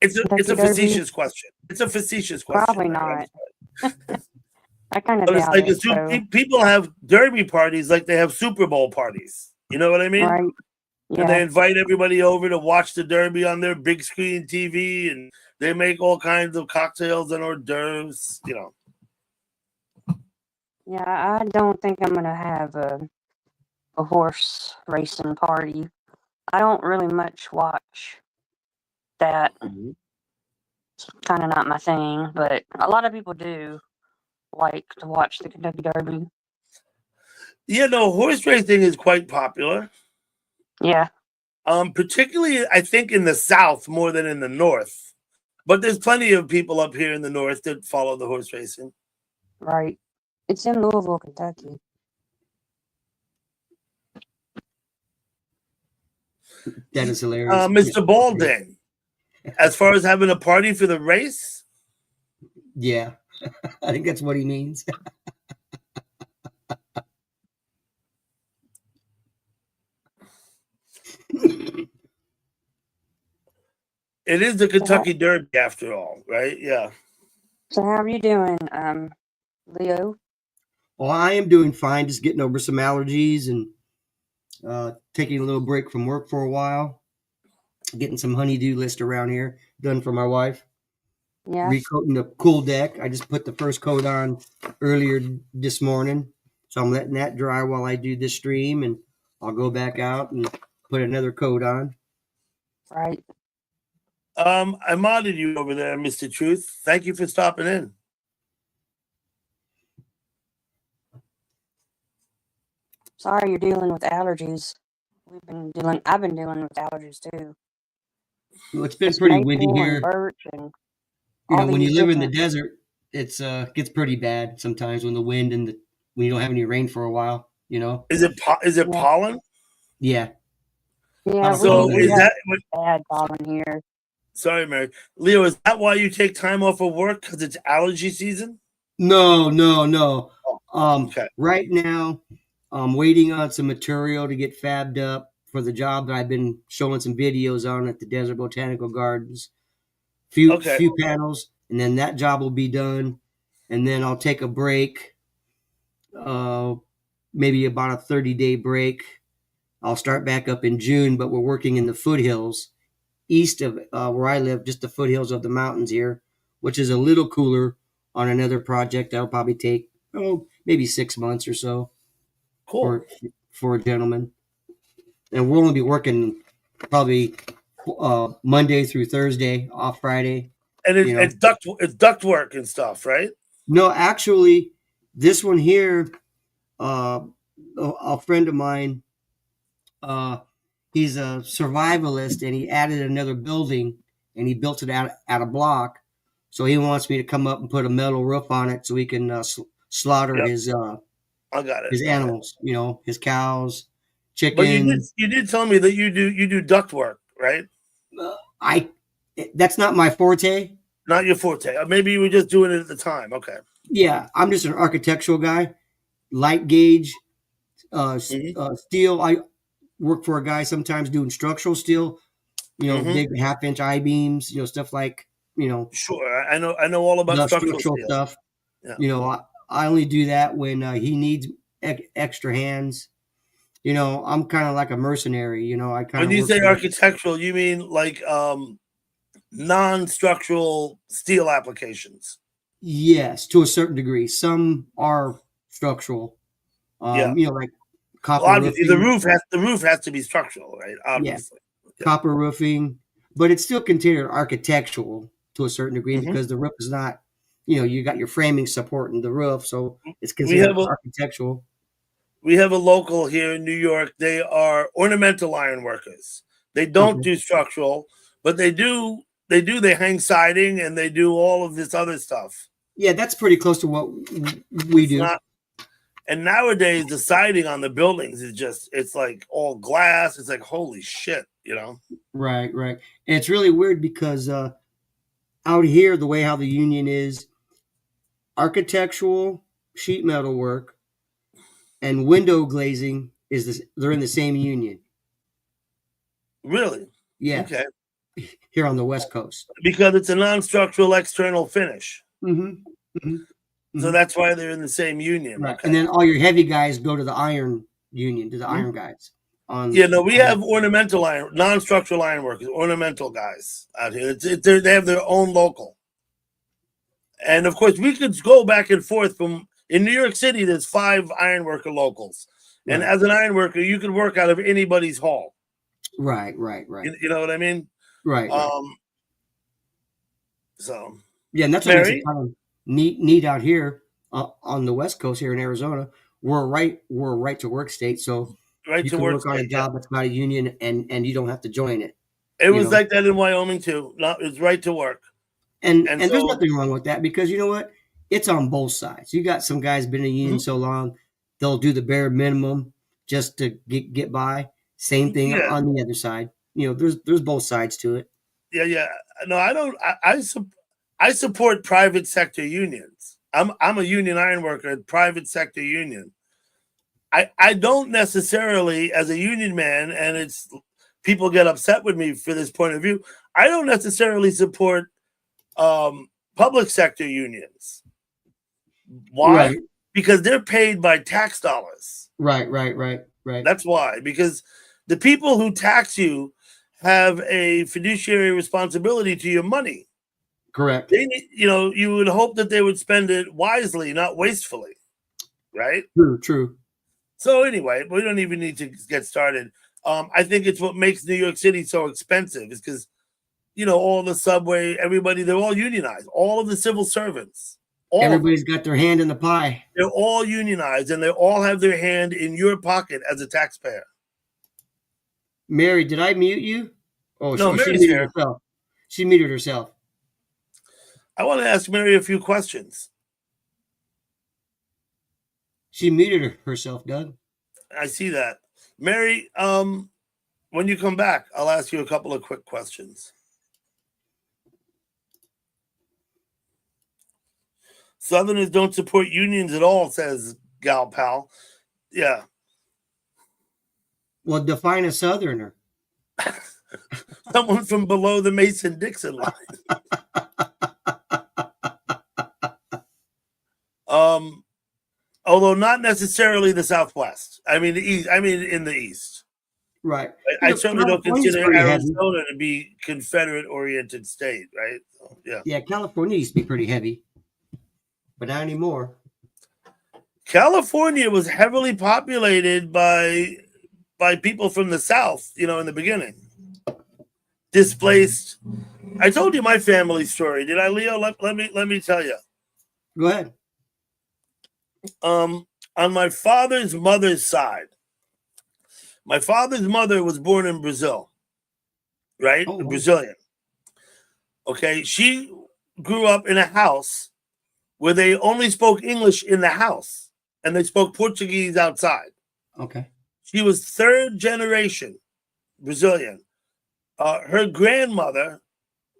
It's a Kentucky facetious Derby. question. It's a facetious question. Probably Mary. not. I kind of But it's doubt like it. So, people have Derby parties like they have Super Bowl parties. You know what I mean? right? And they Yeah. invite everybody over to watch the Derby on their big screen TV, and they make all kinds of cocktails and hors d'oeuvres. You know. Yeah, I don't think I'm gonna have a horse racing party. I don't really much watch that. It's kind of not my thing, but a lot of people do like to watch the Kentucky Derby. Yeah, no, horse racing is quite popular. Yeah. Particularly, I think in the South more than in the North. But there's plenty of people up here in the North that follow the horse racing. Right. It's in Louisville, Kentucky. That is hilarious. Mr. Balding, as far as having a party for the race? Yeah, I think that's what he means. It is the Kentucky Derby after all, right? Yeah. So how are you doing, Leo? Well, I am doing fine, just getting over some allergies and taking a little break from work for a while. Getting some honeydew list around here done for my wife. Yeah. Recoating the cool deck. I just put the first coat on earlier this morning. So I'm letting that dry while I do this stream, and I'll go back out and put another coat on. Right. I modded you over there, Mr. Truth. Thank you for stopping in. Sorry you're dealing with allergies. I've been dealing with allergies too. Well, it's been pretty windy here. And birch and you know, when you live in the desert, it's gets pretty bad sometimes when the wind and when you don't have any rain for a while. You know, is it pollen? Yeah. Yeah. So we is have that bad pollen here? Sorry, Mary. Leo, is that why you take time off of work? Because it's allergy season? No. Okay. Right now, I'm waiting on some material to get fabbed up for the job that I've been showing some videos on at the Desert Botanical Gardens. Few panels, and then that job will be done. And then I'll take a break, maybe about a 30-day break. I'll start back up in June, but we're working in the foothills east of where I live, just the foothills of the mountains here, which is a little cooler on another project that'll probably take maybe 6 months or so. Cool. for a gentleman, and we'll only be working probably Monday through Thursday, off Friday. And it's duct work and stuff, right? No, actually, this one here, a friend of mine, he's a survivalist, and he added another building, and he built it out a block. So he wants me to come up and put a metal roof on it so he can slaughter Yep. his I got it. his animals, his cows, chickens. But you did tell me that you do duct work, right? That's not my forte. Not your forte. Maybe you were just doing it at the time. Okay. Yeah, I'm just an architectural guy, light gauge, steel. I work for a guy sometimes doing structural steel, big 1/2-inch I-beams, stuff like, Sure. I know all about structural steel stuff. Yeah. I only do that when he needs extra hands. I'm kind of like a mercenary. I kind of. When you say architectural, you mean like non-structural steel applications? Yes, to a certain degree. Some are structural. Like copper. Well, obviously, roofing. the roof has to be structural, right? Obviously. Yeah. Copper roofing, but it's still considered architectural to a certain degree because the roof is not. You got your framing supporting the roof, so it's considered architectural. We have a local here in New York. They are ornamental iron workers. They don't do structural, but they do. They hang siding and they do all of this other stuff. Yeah, that's pretty close to what we do. And nowadays, the siding on the buildings it's like all glass. It's like, holy shit, Right. And it's really weird because out here, the way how the union is, architectural sheet metal work and window glazing they're in the same union. Really? Yeah. Okay. Here on the West Coast. Because it's a non-structural external finish. So that's why they're in the same union. Right. Okay. And then all your heavy guys go to the iron union, to the iron guys. We have ornamental iron, non-structural iron workers, ornamental guys out here. They have their own local. And of course, we could go back and forth in New York City, there's 5 ironworker locals. Right. And as an ironworker, you could work out of anybody's hall. Right. You know what I mean? Right. So. Yeah, and that's what makes it kind of neat out here on the West Coast here in Arizona. We're a right to work state, so you can work on a job that's not a union and you don't have to join it. It was like that in Wyoming too. It's right to work. And there's nothing wrong with that because you know what? It's on both sides. You got some guys been in a union so long, they'll do the bare minimum just to get by. Same thing on the other side. There's both sides to it. Yeah. No, I don't. I support private sector unions. I'm a union iron worker, private sector union. I don't necessarily, as a union man, and it's people get upset with me for this point of view. I don't necessarily support public sector unions. Why? Right. Because they're paid by tax dollars. Right. That's why. Because the people who tax you have a fiduciary responsibility to your money. Correct. You would hope that they would spend it wisely, not wastefully. Right? True. So anyway, we don't even need to get started. I think it's what makes New York City so expensive is because, all the subway, everybody, they're all unionized. All of the civil servants. Everybody's got their hand in the pie. They're all unionized, and they all have their hand in your pocket as a taxpayer. Mary, did I mute you? Oh, no, she muted herself. She muted herself. I want to ask Mary a few questions. She muted herself, Doug. I see that. Mary, when you come back, I'll ask you a couple of quick questions. Southerners don't support unions at all, says Gal Pal. Yeah. Well, define a Southerner. Someone from below the Mason-Dixon line. Although not necessarily the Southwest. I mean the East. I mean in the East. Right. I certainly don't consider Arizona to be Confederate-oriented state, right? So, yeah. Yeah, California used to be pretty heavy, but not anymore. California was heavily populated by people from the South, in the beginning. Displaced. I told you my family story. Did I, Leo? Let me tell you. Go ahead. On my father's mother's side, my father's mother was born in Brazil, right? Oh, wow. Brazilian. Okay, she grew up in a house where they only spoke English in the house and they spoke Portuguese outside. Okay. She was third generation Brazilian. Her grandmother,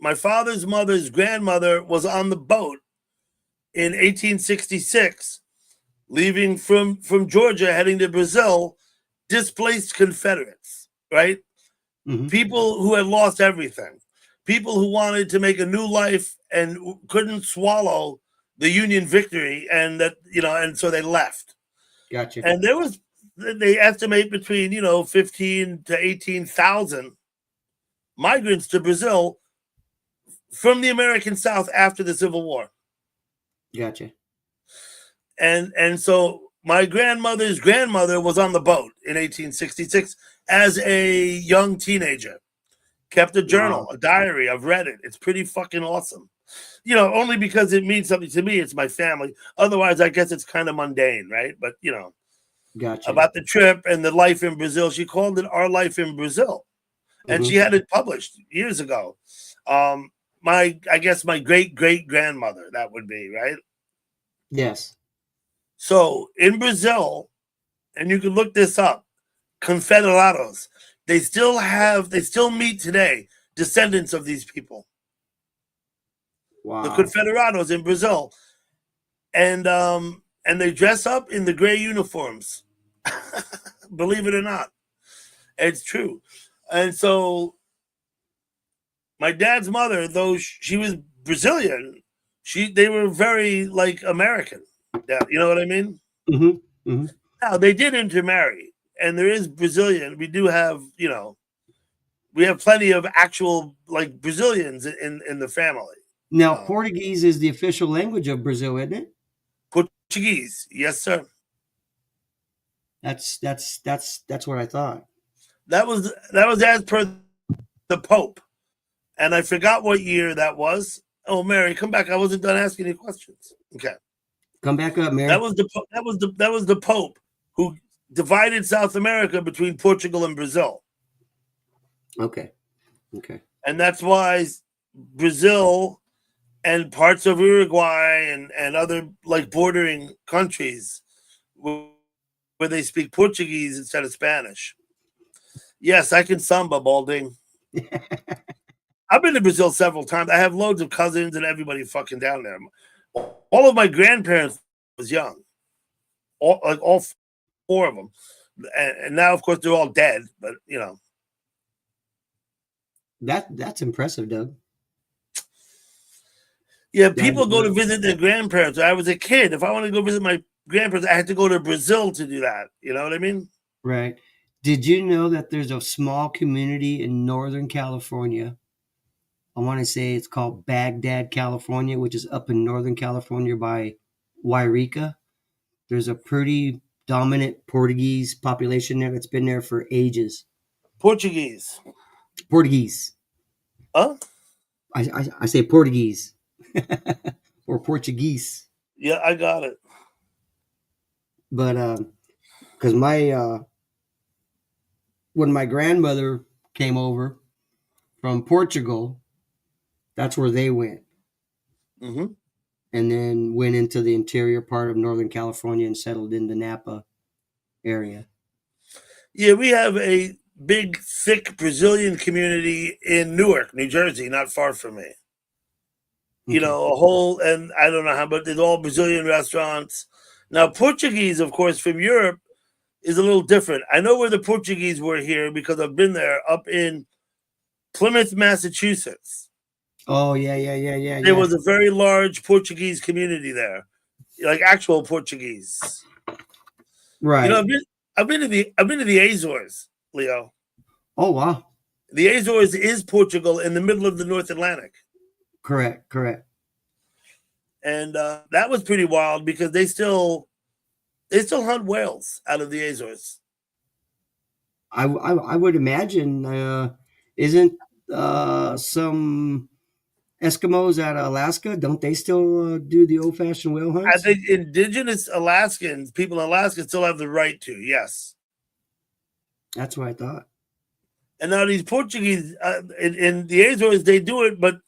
my father's mother's grandmother, was on the boat in 1866, leaving from Georgia, heading to Brazil, displaced Confederates, right? Mm-hmm. People who had lost everything, people who wanted to make a new life and couldn't swallow the Union victory, and so they left. Gotcha. And they estimate between 15 to 18,000 migrants to Brazil from the American South after the Civil War. Gotcha. And so my grandmother's grandmother was on the boat in 1866 as a young teenager. Kept a journal, Wow. a diary. I've read it. It's pretty fucking awesome. Only because it means something to me. It's my family. Otherwise, I guess it's kind of mundane, right? But Gotcha. about the trip and the life in Brazil, she called it Our Life in Brazil, and Mhm. she had it published years ago. I guess my great grandmother, that would be, right? Yes. So in Brazil, and you can look this up, Confederados, they still meet today, descendants of these people. Wow. The Confederados in Brazil. And they dress up in the gray uniforms. Believe it or not. It's true. And so my dad's mother, though she was Brazilian, they were very like American. Yeah, you know what I mean? Mm-hmm. Mm-hmm. Now they did intermarry, and there is Brazilian. We do have, we have plenty of actual like Brazilians in the family. Now, Portuguese is the official language of Brazil, isn't it? Portuguese, yes, sir. That's what I thought. That was as per the Pope, and I forgot what year that was. Oh, Mary, come back! I wasn't done asking you questions. Okay, Come back up, Mary. that was the Pope who divided South America between Portugal and Brazil, Okay. and that's why Brazil and parts of Uruguay and other like bordering countries where they speak Portuguese instead of Spanish. Yes, I can samba, Balding. I've been to Brazil several times. I have loads of cousins and everybody fucking down there. All of my grandparents was young. All four of them. And now, of course, they're all dead, but That's impressive, Doug. Yeah, people go to visit their grandparents. When I was a kid, if I wanted to go visit my grandparents, I had to go to Brazil to do that. You know what I mean? Right. Did you know that there's a small community in Northern California? I want to say it's called Baghdad, California, which is up in Northern California by Wairika. There's a pretty dominant Portuguese population there that's been there for ages. Portuguese. Huh? I say Portuguese. Or Portuguese. Yeah, I got it. But because when my grandmother came over from Portugal, that's where they went. Mm-hmm. And then went into the interior part of Northern California and settled in the Napa area. Yeah, we have a big, thick Brazilian community in Newark, New Jersey, not far from me. Okay. And I don't know how, but there's all Brazilian restaurants. Now, Portuguese, of course, from Europe is a little different. I know where the Portuguese were here because I've been there, up in Plymouth, Massachusetts. Oh, yeah. There was a very large Portuguese community there, like actual Portuguese. Right. I've been to the Azores, Leo. Oh, wow. The Azores is Portugal in the middle of the North Atlantic. Correct. And that was pretty wild because they still They still hunt whales out of the Azores. I would imagine. Isn't some Eskimos out of Alaska? Don't they still do the old fashioned whale hunts? I think indigenous Alaskans, people in Alaska, still have the right to. Yes. That's what I thought. And now these Portuguese in the Azores, they do it, but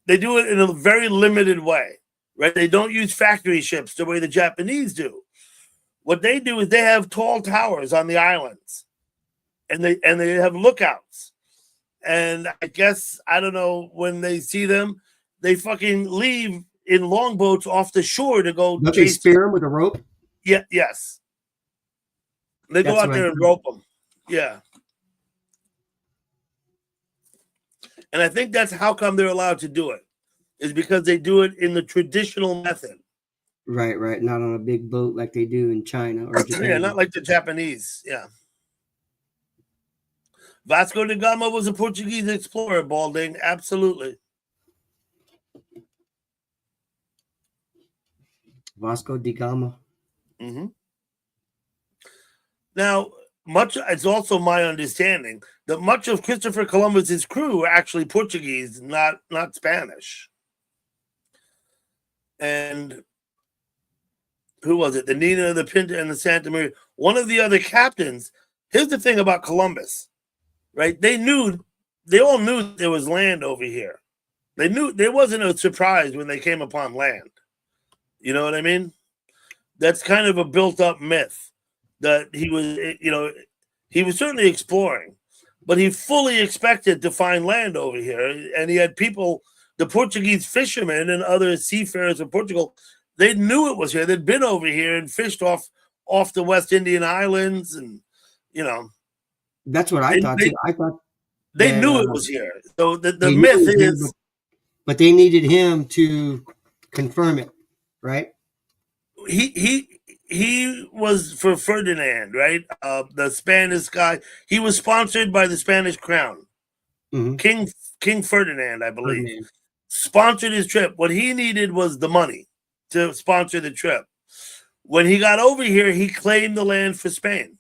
they do it in a very limited way, right? They don't use factory ships the way the Japanese do. What they do is they have tall towers on the islands, and they have lookouts. And I guess, I don't know, when they see them, they fucking leave in longboats off the shore to go Don't they chase. spear them with a rope? Yeah, yes. They go That's out what I there and thought. rope them. Yeah. And I think that's how come they're allowed to do it, is because they do it in the traditional method. Right, right. Not on a big boat like they do in China or Japan. Yeah, not like the Japanese. Yeah. Vasco da Gama was a Portuguese explorer, Balding. Absolutely. Vasco da Gama. Mm-hmm. Now, it's also my understanding that much of Christopher Columbus's crew were actually Portuguese, not Spanish. And who was it? The Nina, the Pinta, and the Santa Maria. One of the other captains. Here's the thing about Columbus, right? They all knew there was land over here. They knew there wasn't a surprise when they came upon land. You know what I mean? That's kind of a built-up myth that he was certainly exploring, but he fully expected to find land over here. And he had people, the Portuguese fishermen and other seafarers of Portugal, they knew it was here. They'd been over here and fished off the West Indian Islands, and that's what I thought too. I thought they knew it was here. So the they knew myth it was here, is, but they needed him to confirm it, right? he was for Ferdinand, right? The Spanish guy. He was sponsored by the Spanish crown. Mhm. King Ferdinand, I believe, Ferdinand. sponsored his trip. What he needed was the money to sponsor the trip. When he got over here, he claimed the land for Spain.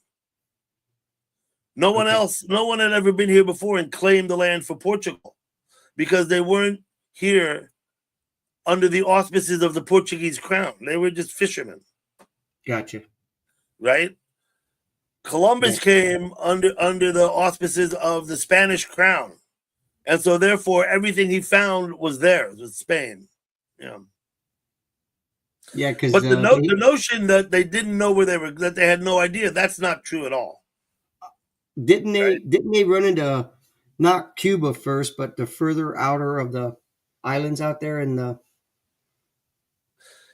No one had ever been here before and claimed the land for Portugal, because they weren't here under the auspices of the Portuguese crown. They were just fishermen. Gotcha. Right? Columbus came under the auspices of the Spanish crown. And so therefore everything he found was theirs, was Spain. Yeah. Yeah, because But the notion that they didn't know where they were, that they had no idea, that's not true at all. didn't they run into not Cuba first, but the further outer of the islands out there in the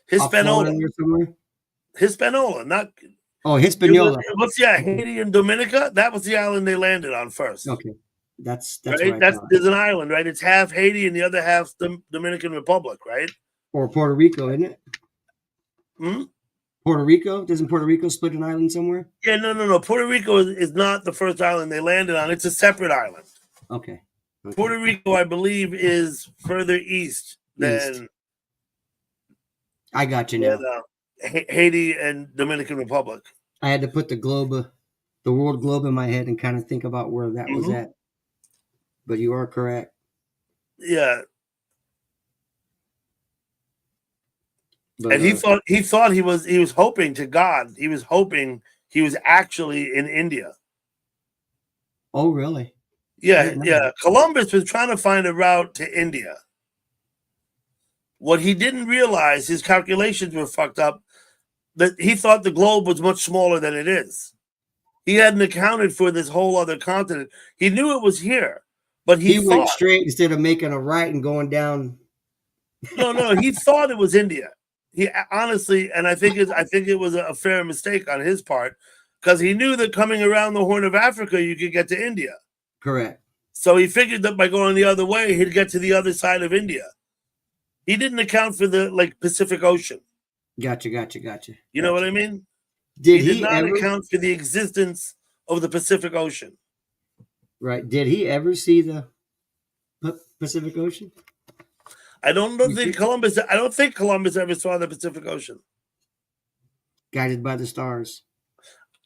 Hispaniola. or somewhere? Hispaniola, not Hispaniola. Haiti and Dominica? That was the island they landed on first. Okay. That's right. what I thought. There's an island, right? It's half Haiti and the other half the Dominican Republic, right? Or Puerto Rico, isn't it? Hmm? Puerto Rico? Doesn't Puerto Rico split an island somewhere? Yeah, no. Puerto Rico is not the first island they landed on. It's a separate island. Okay. Puerto Rico, I believe, is further east than. I got you now. Haiti and Dominican Republic. I had to put the world globe in my head and kind of think about where that was at. But you are correct. Yeah. But, and he thought he was hoping to God. He was hoping he was actually in India. Oh, really? Yeah. Columbus was trying to find a route to India. What he didn't realize, his calculations were fucked up, that he thought the globe was much smaller than it is. He hadn't accounted for this whole other continent. He knew it was here, but he went straight instead of making a right and going down. No, he thought it was India. He honestly, and I think it was a fair mistake on his part, because he knew that coming around the Horn of Africa, you could get to India. Correct. So he figured that by going the other way, he'd get to the other side of India. He didn't account for the Pacific Ocean. Gotcha. You know what I mean? Did he did not account for the existence of the Pacific Ocean. Right. Did he ever see the Pacific Ocean? I don't think Columbus ever saw the Pacific Ocean. Guided by the Stars.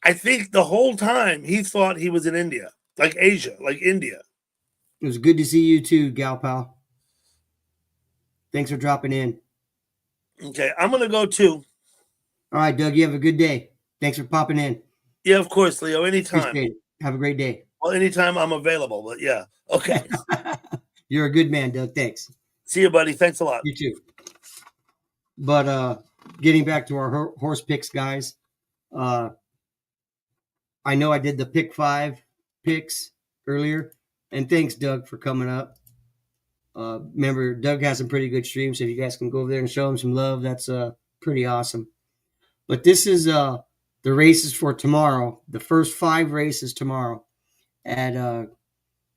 I think the whole time he thought he was in India, like Asia, like India. It was good to see you too, gal pal. Thanks for dropping in. Okay, I'm gonna go too. All right, Doug, you have a good day. Thanks for popping in. Yeah, of course, Leo. Anytime. Appreciate it. Have a great day. Well, anytime I'm available. But yeah, okay. You're a good man, Doug. Thanks. See you, buddy. Thanks a lot. You too. But getting back to our horse picks, guys. I know I did the pick 5 picks earlier, and thanks, Doug, for coming up. Remember, Doug has some pretty good streams, so if you guys can go over there and show him some love, that's pretty awesome. But this is the races for tomorrow, the first 5 races tomorrow at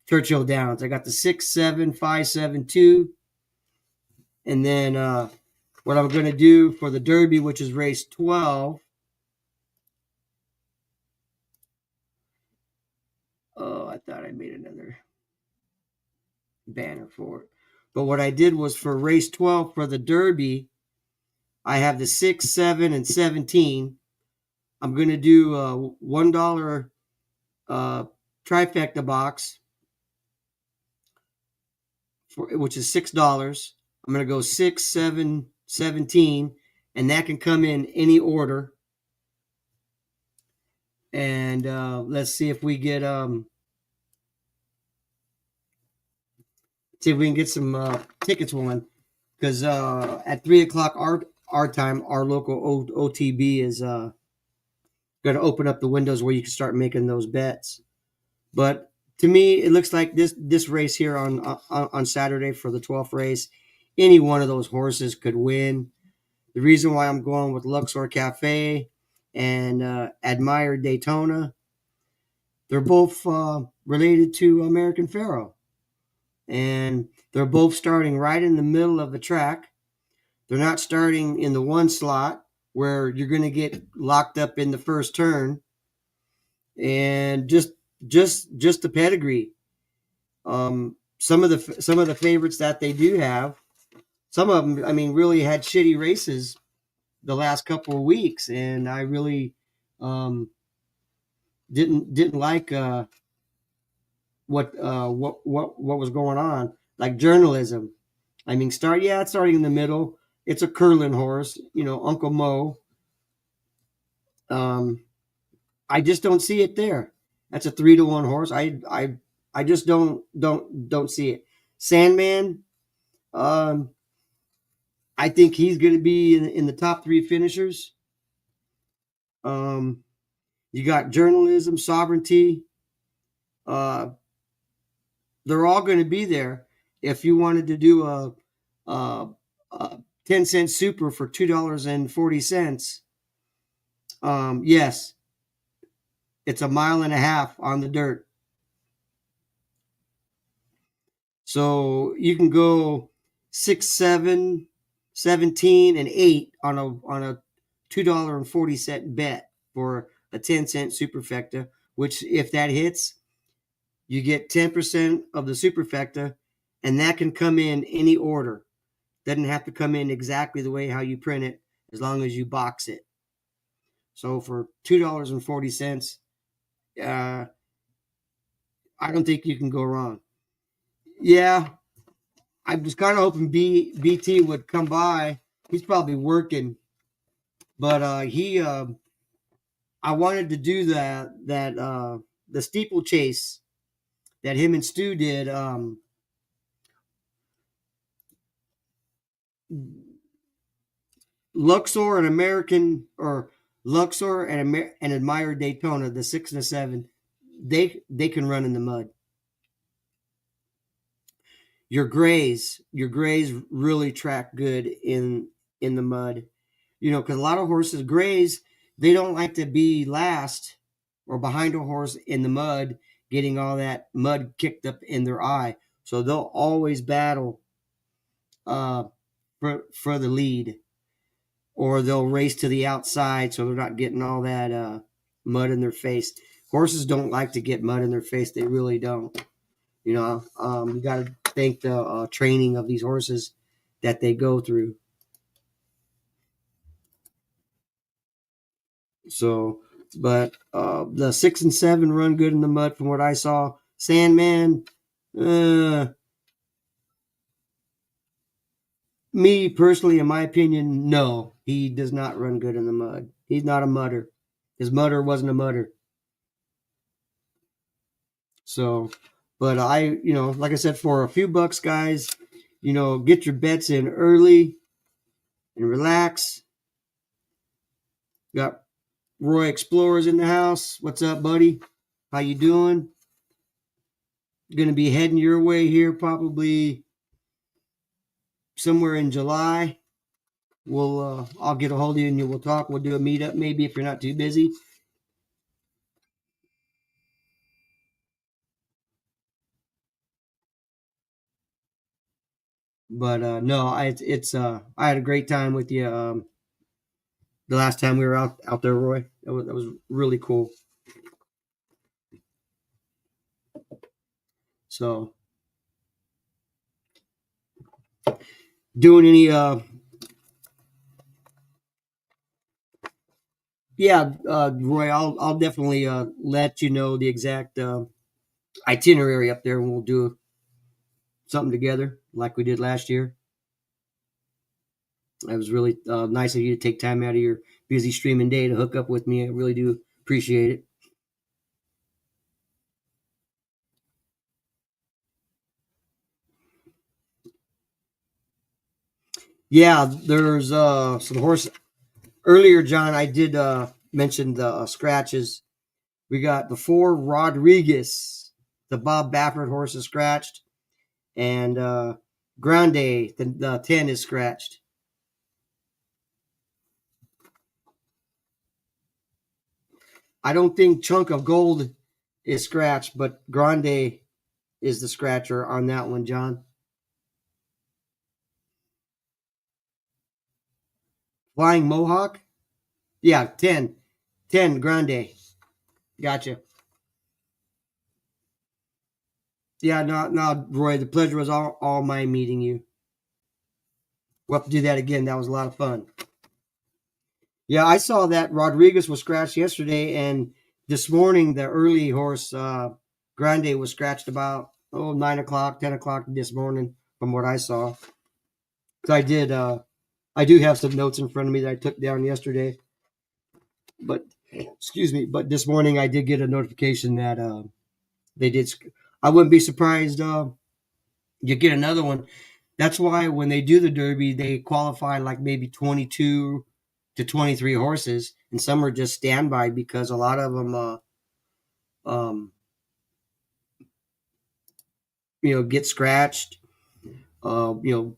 Churchill Downs. I got the 6, 7, 5, 7, 2. And then what I'm going to do for the Derby, which is race 12. Oh, I thought I made another banner for it. But what I did was for race 12 for the Derby, I have the 6, 7, and 17. I'm going to do a $1 trifecta box, which is $6. I'm going to go 6, 7, 17, and that can come in any order. And let's see if we get see if we can get some tickets won, because at 3:00 our time, our local OTB is going to open up the windows where you can start making those bets. But to me, it looks like this race here on Saturday for the 12th race, any one of those horses could win. The reason why I'm going with Luxor Cafe and Admire Daytona, they're both related to American Pharoah. And they're both starting right in the middle of the track. They're not starting in the one slot where you're going to get locked up in the first turn. And just the pedigree. Some of the favorites that they do have, some of them, I mean, really had shitty races the last couple of weeks, and I really didn't like what was going on. Like Journalism, I mean, it's starting in the middle. It's a curling horse, Uncle Mo. I just don't see it there. That's a 3-1 horse. I just don't see it. Sandman, I think he's going to be in the top 3 finishers. You got Journalism, Sovereignty. They're all going to be there. If you wanted to do a 10-cent super for $2.40, yes, it's 1.5 miles on the dirt. So you can go 6, 7, 17, and 8 on a $2.40 bet for a 10-cent superfecta, which if that hits, you get 10% of the superfecta, and that can come in any order. Doesn't have to come in exactly the way how you print it, as long as you box it. So for $2.40, I don't think you can go wrong. Yeah, I was kind of hoping BT would come by. He's probably working, but I wanted to do the steeplechase that him and Stu did. Luxor and Admire Daytona, the 6 and the 7, they can run in the mud. Your grays really track good in the mud, because a lot of horses, grays, they don't like to be last or behind a horse in the mud, getting all that mud kicked up in their eye. So they'll always battle for the lead, or they'll race to the outside so they're not getting all that mud in their face. Horses don't like to get mud in their face. They really don't. You got to thank the training of these horses that they go through. So, but the 6 and 7 run good in the mud from what I saw. Sandman, me personally, in my opinion, no, he does not run good in the mud. He's not a mudder. His mudder wasn't a mudder. So, but like I said, for a few bucks, guys, get your bets in early and relax. Got Roy Explorers in the house. What's up, buddy? How you doing? Gonna be heading your way here probably somewhere in July. I'll get a hold of you and we'll talk. We'll do a meetup maybe if you're not too busy. But no, I had a great time with you. The last time we were out there, Roy, that was really cool. So, doing any Roy, I'll definitely let you know the exact itinerary up there, and we'll do something together like we did last year. It was really nice of you to take time out of your busy streaming day to hook up with me. I really do appreciate it. Yeah, there's some horse. Earlier, John, I did mention the scratches. We got the 4 Rodriguez, the Bob Baffert horse is scratched, and Grande, the 10 is scratched. I don't think Chunk of Gold is scratched, but Grande is the scratcher on that one, John. Flying Mohawk? Yeah, 10. 10, Grande. Gotcha. Yeah, no, Roy, the pleasure was all mine meeting you. We'll have to do that again. That was a lot of fun. Yeah, I saw that Rodriguez was scratched yesterday, and this morning the early horse Grande was scratched about 9 o'clock, 10 o'clock this morning from what I saw. So I do have some notes in front of me that I took down yesterday. But excuse me, but this morning I did get a notification that they did. I wouldn't be surprised you get another one. That's why when they do the Derby, they qualify like maybe 22 to 23 horses, and some are just standby because a lot of them, get scratched. Maybe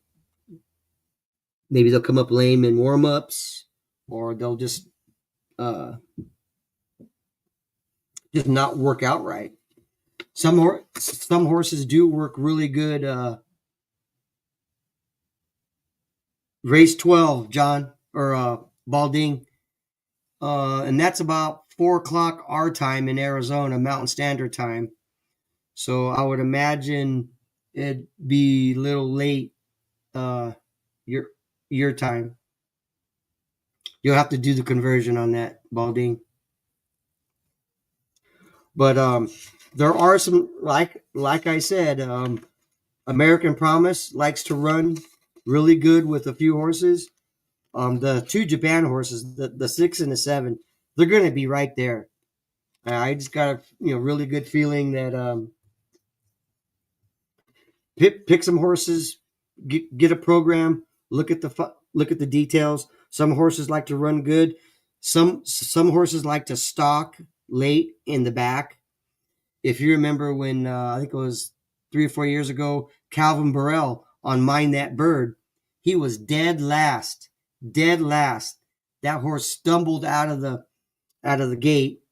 they'll come up lame in warm-ups, or they'll just not work out right. Some horses do work really good. Race 12, John, or Balding, and that's about 4 o'clock our time in Arizona, Mountain Standard Time. So I would imagine it'd be a little late your time. You'll have to do the conversion on that, Balding. But there are some, like I said, American Promise likes to run really good with a few horses. The 2 Japan horses, the 6 and the 7, they're going to be right there. I just got a really good feeling that pick some horses, get a program, look at the details. Some horses like to run good. Some horses like to stalk late in the back. If you remember when I think it was 3 or 4 years ago, Calvin Burrell on Mind That Bird, he was dead last. That horse stumbled out of the gate,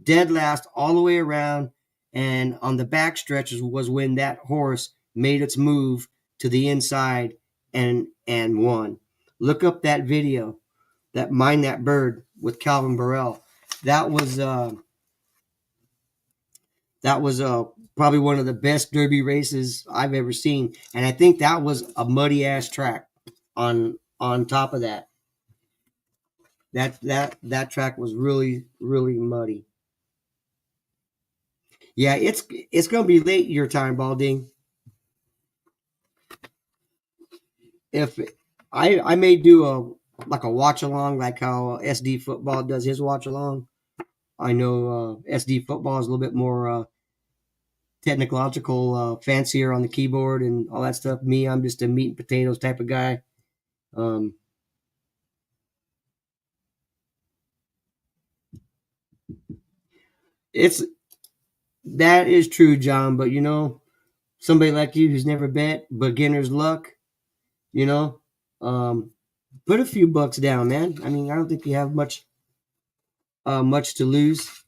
dead last all the way around, and on the back stretches was when that horse made its move to the inside and won. Look up that video, that Mind That Bird with Calvin Burrell. That was probably one of the best Derby races I've ever seen, and I think that was a muddy ass track on top of that. That track was really muddy. Yeah, it's gonna be late your time, Balding. If I may do a watch along, like how SD football does his watch along. I know SD football is a little bit more technological, fancier on the keyboard and all that stuff. Me, I'm just a meat and potatoes type of guy. That is true, John. But somebody like you who's never bet, beginner's luck. Put a few bucks down, man. I mean, I don't think you have much to lose.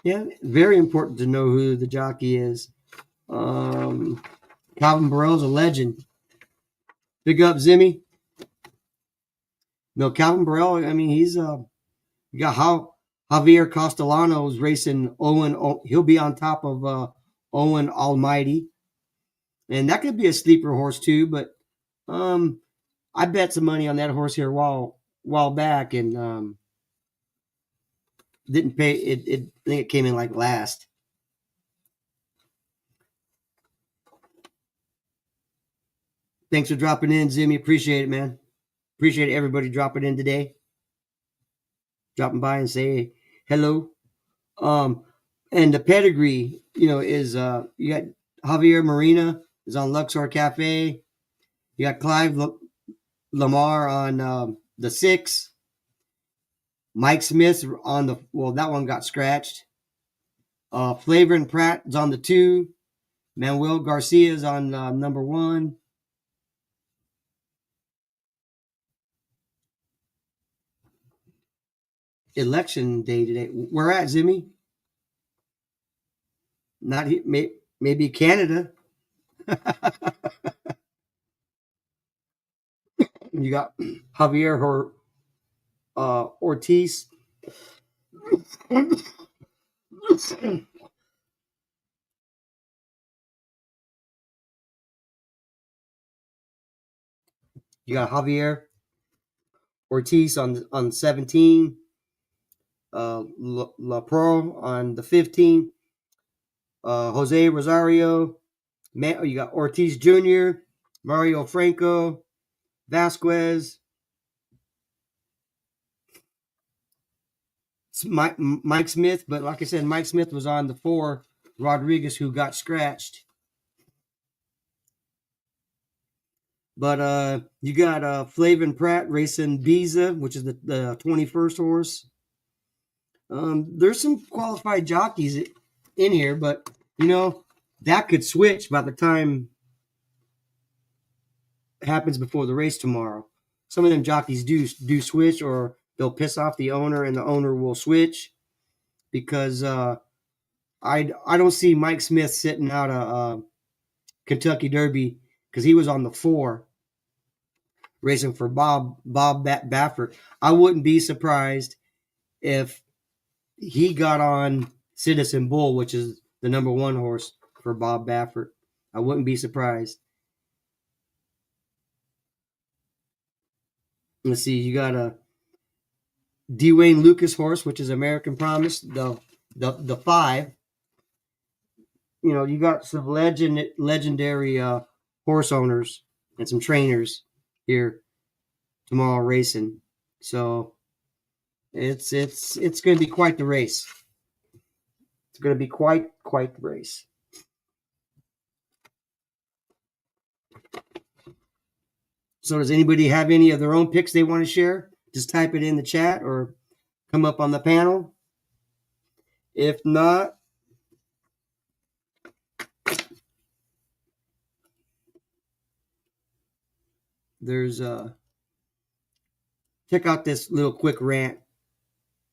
Yeah, very important to know who the jockey is. Calvin Burrell's a legend. Big up, Zimmy. No, Calvin Burrell, I mean, he's you got Javier Castellano's racing Owen. He'll be on top of Owen Almighty. And that could be a sleeper horse too, but I bet some money on that horse here a while back and didn't pay it. I think it came in like last. Thanks for dropping in, Zimmy. Appreciate it, man. Appreciate everybody dropping in today. Dropping by and say hello. And the pedigree, is you got Javier Marina is on Luxor Cafe. You got Clive Lamar on the 6. Mike Smith on that one got scratched. Flavor and Pratt is on the 2. Manuel Garcia is on number 1. Election day today. Where at, Zimmy? Not here, maybe Canada. You got Javier Ortiz. You got Javier Ortiz on 17. La Pro on the 15. Jose Rosario. You got Ortiz Jr., Mario Franco, Vasquez, Mike Smith. But like I said, Mike Smith was on the 4. Rodriguez, who got scratched. But you got Flavin Pratt racing Biza, which is the 21st horse. There's some qualified jockeys in here, but that could switch by the time it happens before the race tomorrow. Some of them jockeys do switch, or they'll piss off the owner and the owner will switch, because I don't see Mike Smith sitting out a Kentucky Derby, because he was on the 4 racing for Bob Baffert. I wouldn't be surprised if he got on Citizen Bull, which is the number 1 horse for Bob Baffert. I wouldn't be surprised. Let's see, you got a Dwayne Lucas horse, which is American Promise, the 5. You got some legendary horse owners and some trainers here tomorrow racing. So it's going to be quite the race. It's going to be quite the race. So does anybody have any of their own picks they want to share? Just type it in the chat or come up on the panel. If not, there's check out this little quick rant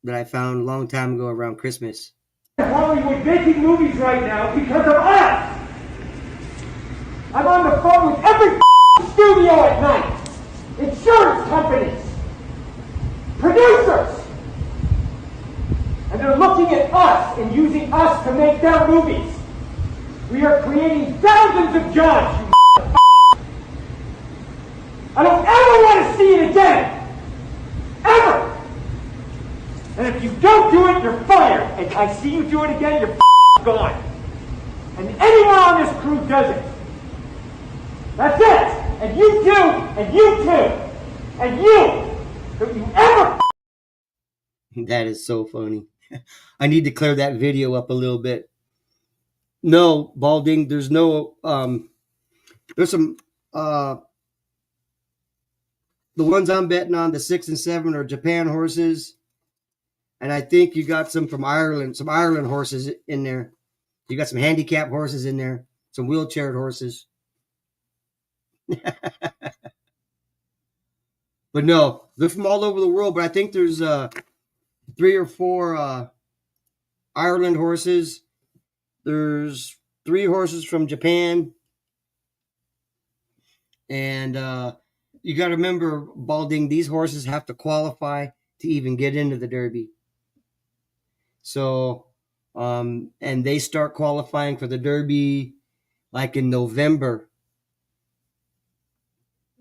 that I found a long time ago around Christmas. Hollywood making movies right now because of us! I'm on the phone with every studio at night, insurance companies, producers, and they're looking at us and using us to make their movies. We are creating thousands of jobs, you I don't ever want to see it again! you don't do it, you're fired. And I see you do it again, you're gone. And anyone on this crew does it. That's it. And you too, and you too, and you. Don't you ever That is so funny. I need to clear that video up a little bit. No, Balding, there's no there's some the ones I'm betting on, the 6 and 7 are Japan horses. And I think you got some from Ireland, some Ireland horses in there. You got some handicap horses in there, some wheelchair horses. But no, they're from all over the world. But I think there's 3 or 4 Ireland horses. There's 3 horses from Japan. And you got to remember, Balding, these horses have to qualify to even get into the Derby. So, and they start qualifying for the Derby like in November.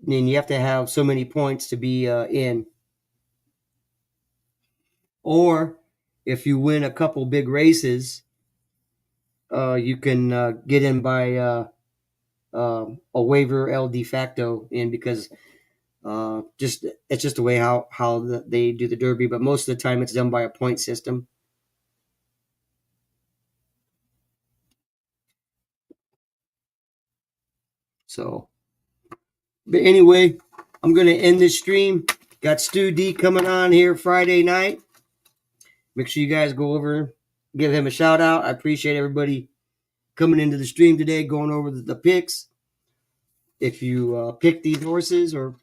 And you have to have so many points to be in. Or if you win a couple big races, you can get in by a waiver el de facto in, because it's just the way how they do the Derby. But most of the time it's done by a point system. So, but anyway, I'm going to end this stream. Got Stu D coming on here Friday night. Make sure you guys go over, give him a shout out. I appreciate everybody coming into the stream today, going over the picks. If you pick these horses or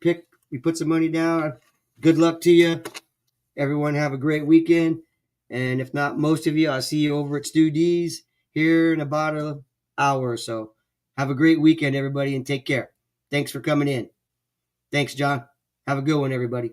you put some money down, good luck to you. Everyone have a great weekend. And if not, most of you, I'll see you over at Stu D's here in about an hour or so. Have a great weekend, everybody, and take care. Thanks for coming in. Thanks, John. Have a good one, everybody.